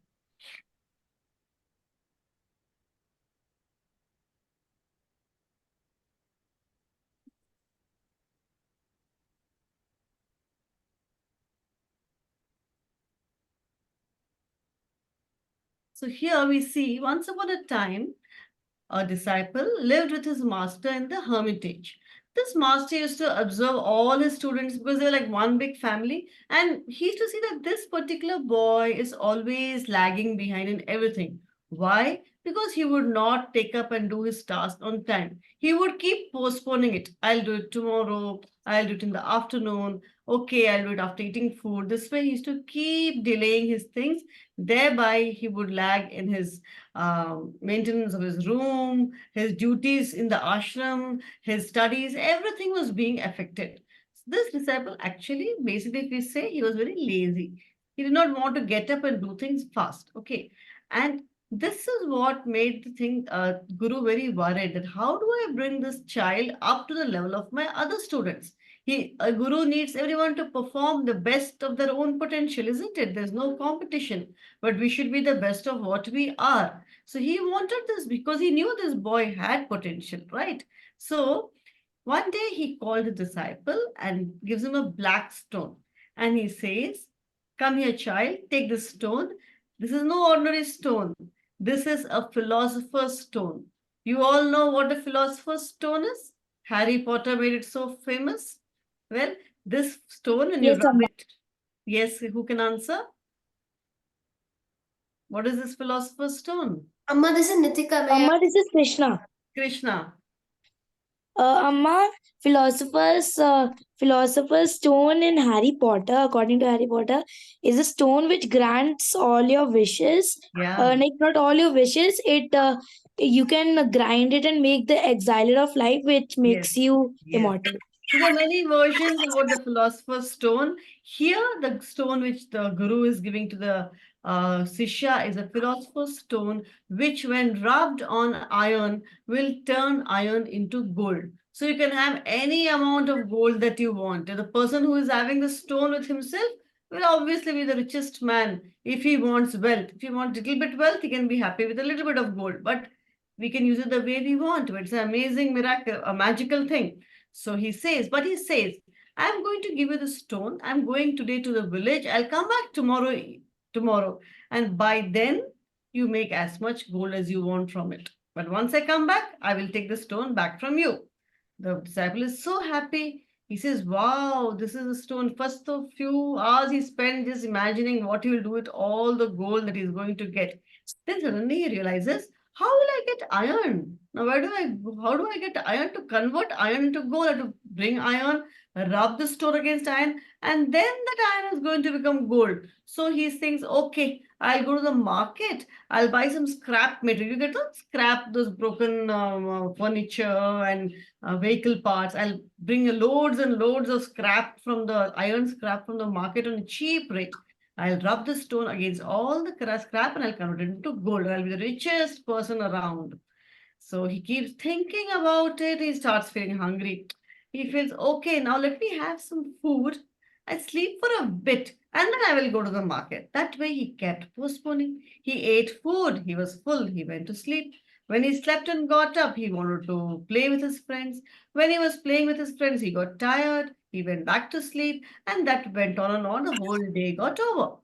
So here we see once upon a time, a disciple lived with his master in the hermitage. This master used to observe all his students because they were like one big family, and he used to see that this particular boy is always lagging behind in everything. Why? Because he would not take up and do his task on time. He would keep postponing it. I'll do it tomorrow. I'll do it in the afternoon. Okay, I'll do it after eating food. This way, he used to keep delaying his things. Thereby, he would lag in his maintenance of his room, his duties in the ashram, his studies, everything was being affected. This disciple actually, basically, if we say, he was very lazy. He did not want to get up and do things fast. Okay. And this is what made the thing, Guru very worried that how do I bring this child up to the level of my other students? A guru needs everyone to perform the best of their own potential, isn't it? There's no competition, but we should be the best of what we are. So he wanted this because he knew this boy had potential, right? So one day he called a disciple and gives him a black stone. And he says, come here, child, take this stone. This is no ordinary stone. This is a philosopher's stone. You all know what a philosopher's stone is? Harry Potter made it so famous. Well, this stone, and you Yes, rub Amma. it. Yes, who can answer? What is this philosopher's stone? Amma, this is Nitika. Amma, this is Krishna. Krishna. Amma, philosopher's stone in Harry Potter, according to Harry Potter, is a stone which grants all your wishes. Yeah. Like not all your wishes. You can grind it and make the exiler of life, which makes you immortal. So there are many versions about the philosopher's stone. Here, the stone which the guru is giving to the Sishya is a philosopher's stone, which when rubbed on iron will turn iron into gold. So you can have any amount of gold that you want. And the person who is having the stone with himself will obviously be the richest man if he wants wealth. If he wants a little bit wealth, he can be happy with a little bit of gold. But we can use it the way we want. It's an amazing miracle, a magical thing. So he says, I'm going to give you the stone. I'm going today to the village. I'll come back tomorrow. And by then, you make as much gold as you want from it. But once I come back, I will take the stone back from you. The disciple is so happy. He says, wow, this is a stone. First of few hours he spent just imagining what he will do with all the gold that he's going to get. Then suddenly he realizes, how will I get iron? Now, how do I get iron to convert iron into gold? I have to bring iron, rub the stone against iron, and then that iron is going to become gold. So he thinks, okay, I'll go to the market. I'll buy some scrap material. You get to scrap those broken furniture and vehicle parts. I'll bring loads and loads of scrap from the iron scrap from the market on a cheap rate. I'll rub the stone against all the scrap and I'll convert it into gold. I'll be the richest person around. So he keeps thinking about it. He starts feeling hungry. He feels, okay, now let me have some food. I sleep for a bit and then I will go to the market. That way he kept postponing. He ate food. He was full. He went to sleep. When he slept and got up, he wanted to play with his friends. When he was playing with his friends, he got tired. He went back to sleep and that went on and on. The whole day got over.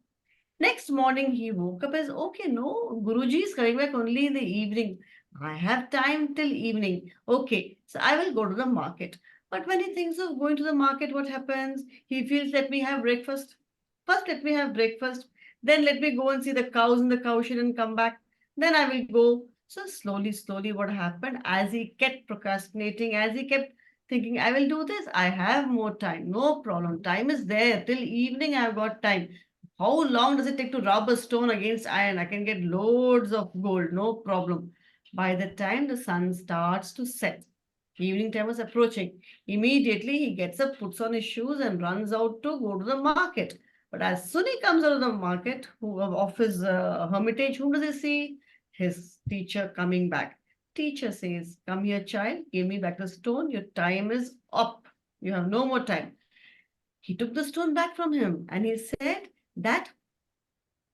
Next morning, he woke up as, okay, no, Guruji is coming back only in the evening. I have time till evening. Okay, so I will go to the market. But when he thinks of going to the market, what happens? He feels, let me have breakfast. First, let me have breakfast. Then let me go and see the cows in the cow shed and come back. Then I will go. So slowly, what happened as he kept procrastinating, as he kept thinking, I will do this. I have more time. No problem. Time is there. Till evening, I have got time. How long does it take to rub a stone against iron? I can get loads of gold, no problem. By the time the sun starts to set, evening time was approaching. Immediately he gets up, puts on his shoes, and runs out to go to the market. But as soon he comes out of the market, of his hermitage, whom does he see? His teacher coming back. Teacher says, "Come here, child, give me back the stone. Your time is up. You have no more time." He took the stone back from him and he said that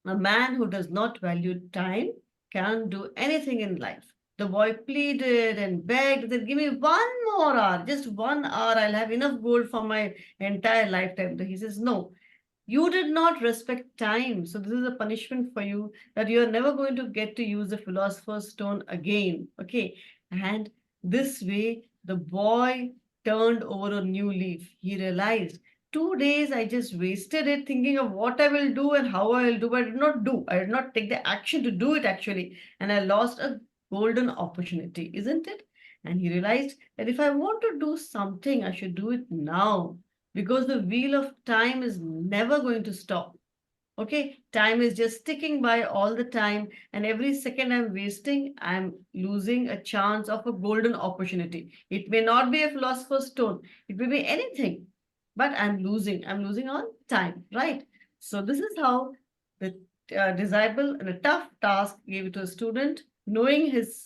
a man who does not value time can't do anything in life. The boy pleaded and begged that give me 1 more hour, just 1 hour, I'll have enough gold for my entire lifetime. He says, no, you did not respect time. So this is a punishment for you that you are never going to get to use the philosopher's stone again. Okay. And this way, the boy turned over a new leaf. He realized 2 days I just wasted it thinking of what I will do and how I will do, but I did not do. I did not take the action to do it actually. And I lost a golden opportunity, isn't it? And he realized that if I want to do something, I should do it now because the wheel of time is never going to stop. Okay, time is just ticking by all the time, and every second I'm wasting, I'm losing a chance of a golden opportunity. It may not be a philosopher's stone, it may be anything, but I'm losing. I'm losing on time, right? So, this is how the desirable and a tough task gave it to a student, knowing his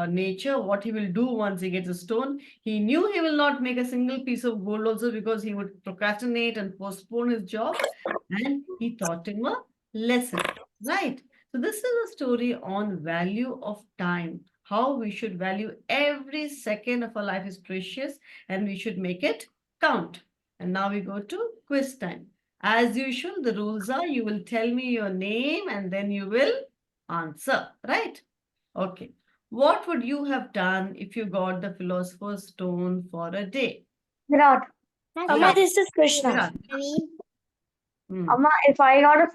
nature, what he will do once he gets a stone. He knew he will not make a single piece of gold also because he would procrastinate and postpone his job, and he taught him a lesson, right? So this is a story on value of time, how we should value every second of our life is precious and we should make it count. And now we go to quiz time. As usual, the rules are you will tell me your name and then you will answer, right? Okay. What would you have done if you got the philosopher's stone for a day? Virat. Amma, this is Krishna. Virat. Amma, if I got a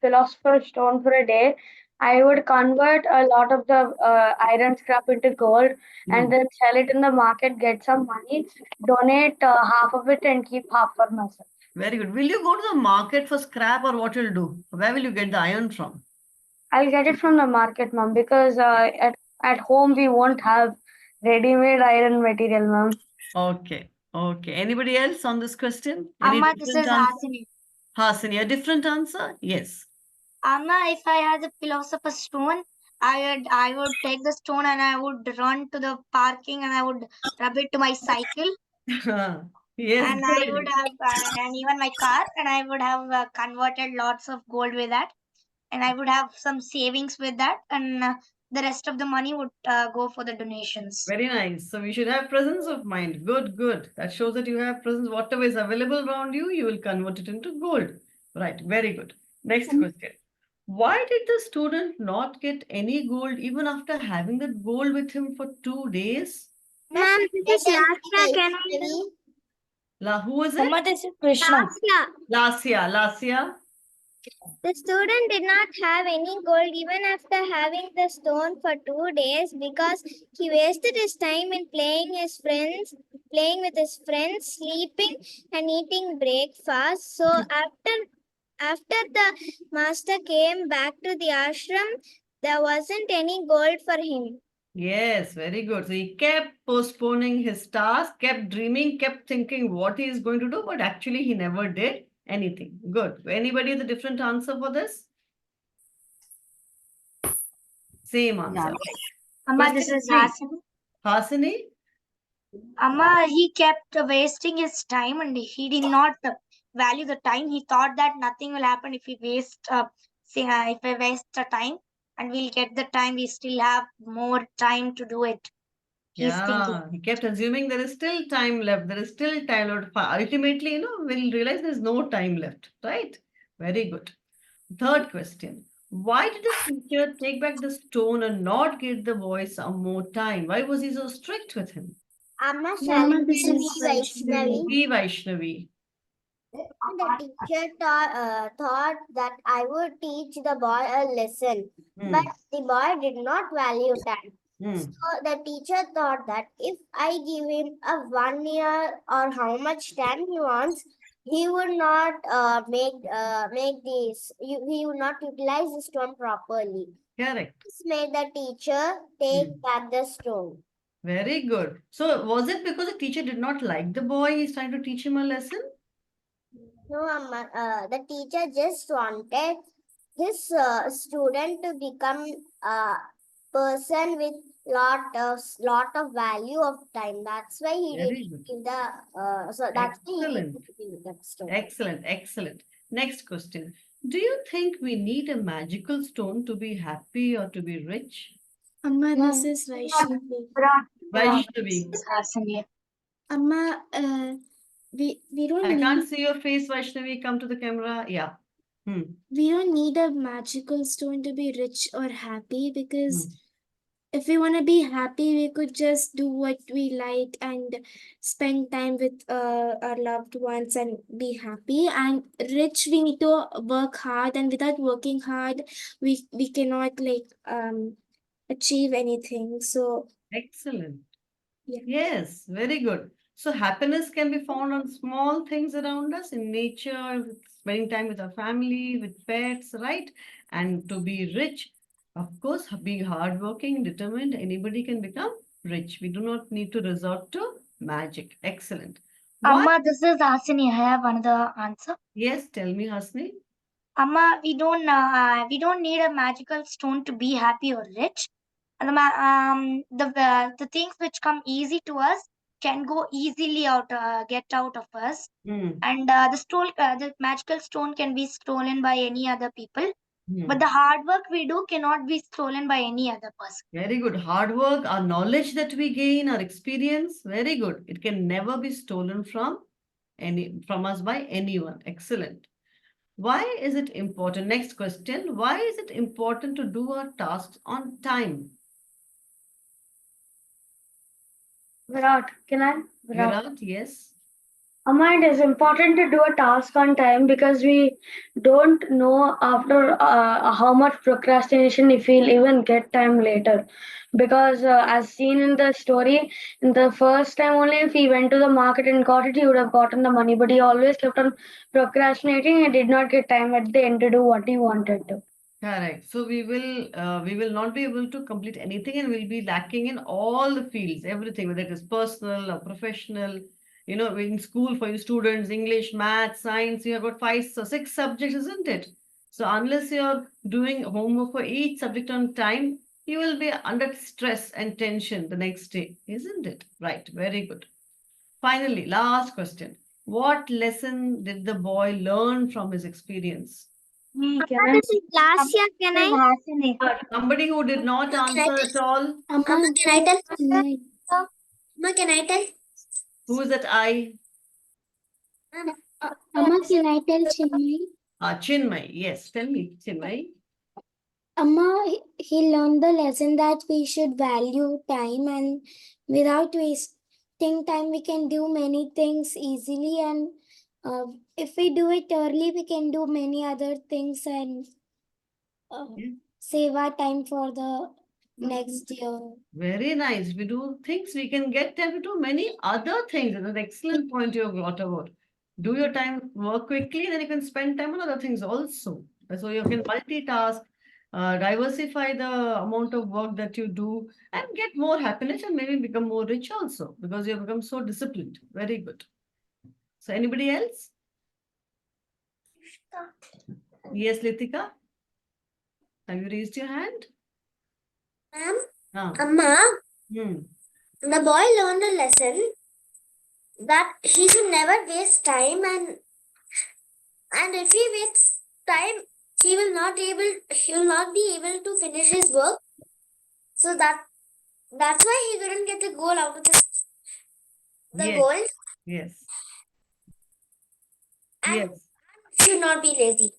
philosopher's stone for a day, I would convert a lot of the iron scrap into gold and then sell it in the market, get some money, donate half of it and keep half for myself. Very good. Will you go to the market for scrap or what will do? Where will you get the iron from? I'll get it from the market, ma'am, because at home we won't have ready-made iron material, ma'am. Okay. Okay. Anybody else on this question? Any Amma, this different is answer? Hasini. Hasini, a different answer? Yes. Amma, if I had a philosopher's stone, I would take the stone and I would run to the parking and I would rub it to my cycle. Yes, And good I idea. would have and even my car, and I would have converted lots of gold with that, and I would have some savings with that, and the rest of the money would go for the donations. Very nice. So we should have presence of mind. Good, good. That shows that you have presence. Whatever is available around you, you will convert it into gold. Right. Very good. Next question. Why did the student not get any gold even after having that gold with him for 2 days? Ma'am, this is Lasya. Can I do? Who is it? Amma, this is Krishna. Lasya. The student did not have any gold even after having the stone for 2 days because he wasted his time in playing with his friends, sleeping and eating breakfast. So after the master came back to the ashram, there wasn't any gold for him. Yes, very good. So he kept postponing his task, kept dreaming, kept thinking what he is going to do, but actually he never did anything. Good. Anybody has a different answer for this? Same answer. Yeah. Right. Amma, this Question is 3. Hasini. Hasini? Amma, he kept wasting his time and he did not value the time. He thought that nothing will happen if we waste, if I waste the time and we'll get the time, we still have more time to do it. He's thinking. He kept assuming there is still time left. There is still time left. Ultimately, we'll realize there's no time left. Right? Very good. Third question. Why did the teacher take back the stone and not give the boy some more time? Why was he so strict with him? Amma, shall Mama, I this tell is Vaishnavi? Be Vaishnavi. The teacher thought that I would teach the boy a lesson, Hmm. but the boy did not value time. Hmm. So the teacher thought that if I give him a 1 year or how much time he wants, he would not make this. He would not utilize the stone properly. Correct. This made the teacher take back the stone. Very good. So was it because the teacher did not like the boy? He's trying to teach him a lesson? No, Amma, the teacher just wanted his student to become a person with lot of value of time. That's why he Very didn't good. give the that's why he Excellent. didn't give that stone. Excellent. Excellent. Next question. Do you think we need a magical stone to be happy or to be rich? Amma, this is Vaishnavi. Vaishnavi. Amma, we don't I need can't see your face, Vaishnavi. Come to the camera. Yeah. we don't need a magical stone to be rich or happy, because if we want to be happy, we could just do what we like and spend time with our loved ones and be happy. And rich, we need to work hard, and without working hard, we cannot achieve anything. So Excellent. yeah. Yes, very good. So happiness can be found on small things around us in nature, spending time with our family, with pets, right? And to be rich, of course, being hardworking, determined, anybody can become rich. We do not need to resort to magic. Excellent. Amma, this is Hasini. I have another answer. Yes, tell me, Hasni. Amma, we don't need a magical stone to be happy or rich. The things which come easy to us can go easily get out of us. And the magical stone can be stolen by any other people. But the hard work we do cannot be stolen by any other person. Very good. Hard work, our knowledge that we gain, our experience, very good. It can never be stolen from us by anyone. Excellent. Why is it important? Next question. Why is it important to do our tasks on time? Virat, can I? Virat, yes. Amma, it is important to do a task on time because we don't know after how much procrastination if we'll even get time later. Because as seen in the story, in the first time only, if he went to the market and got it, he would have gotten the money. But he always kept on procrastinating and did not get time at the end to do what he wanted to. Correct. So we will not be able to complete anything, and we'll be lacking in all the fields, everything, whether it is personal or professional. You know, in school for you students, English, math, science, you have got 5 or 6 subjects, isn't it? So unless you're doing homework for each subject on time, you will be under stress and tension the next day, isn't it? Right. Very good. Finally, last question. What lesson did the boy learn from his experience? Last year, can I? Somebody who did not answer at all. Amma, can I tell? Amma, can I tell? Who is that I? Amma, can I tell Chinmay? Chinmay. Yes, tell me, Chinmay. Amma, he learned the lesson that we should value time, and without wasting time, we can do many things easily. And if we do it early, we can do many other things and save our time for the next year. Very nice. If we do things, we can get time to do many other things. That's an excellent point you have got about. Do your time, work quickly, then you can spend time on other things also. So you can multitask, diversify the amount of work that you do, and get more happiness and maybe become more rich also because you have become so disciplined. Very good. So anybody else? Yes, Litika? Have you raised your hand? Ma'am, Amma, the boy learned a lesson that he should never waste time, and if he wastes time, he will not be able to finish his work. So that's why he couldn't get the goal out of the goal. Yes. And Yes. should not be lazy.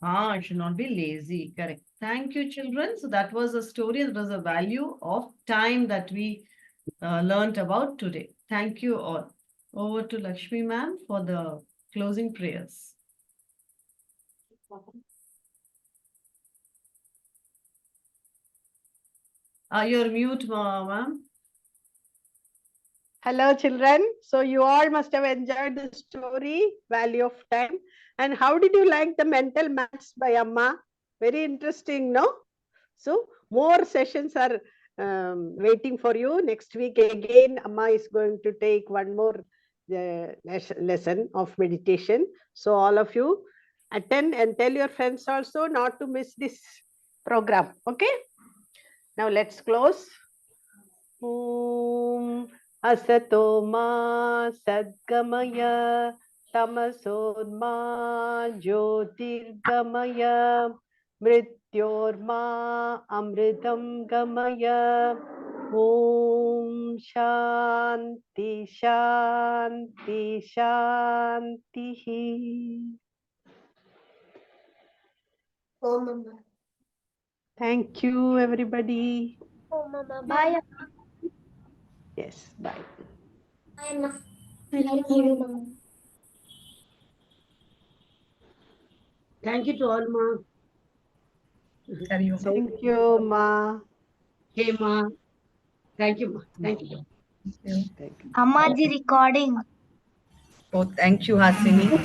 It should not be lazy. Correct. Thank you, children. So that was a story. That was a value of time that we learned about today. Thank you all. Over to Lakshmi ma'am for the closing prayers. You're mute, ma'am. Hello, children. So you all must have enjoyed the story, Value of Time. And how did you like the mental maths by Amma? Very interesting, no? So more sessions are waiting for you. Next week again, Amma is going to take one more lesson of meditation. So all of you attend and tell your friends also not to miss this program. Okay? Now let's close. Om Asato Ma Sadgamaya Tamasodma Jyotirgamaya Mrityorma Amritam Gamaya. Om Shanti Shanti Shanti. Om Mama. Thank you, everybody. Oh, Mama. Bye. Yes, bye. Bye, Ma. Thank you, Mom. Thank you to all, Ma. Thank you, Ma. Hey, Ma. Thank you, Ma. Thank you. Thank you. Ammaji recording. Oh, thank you, Hasini.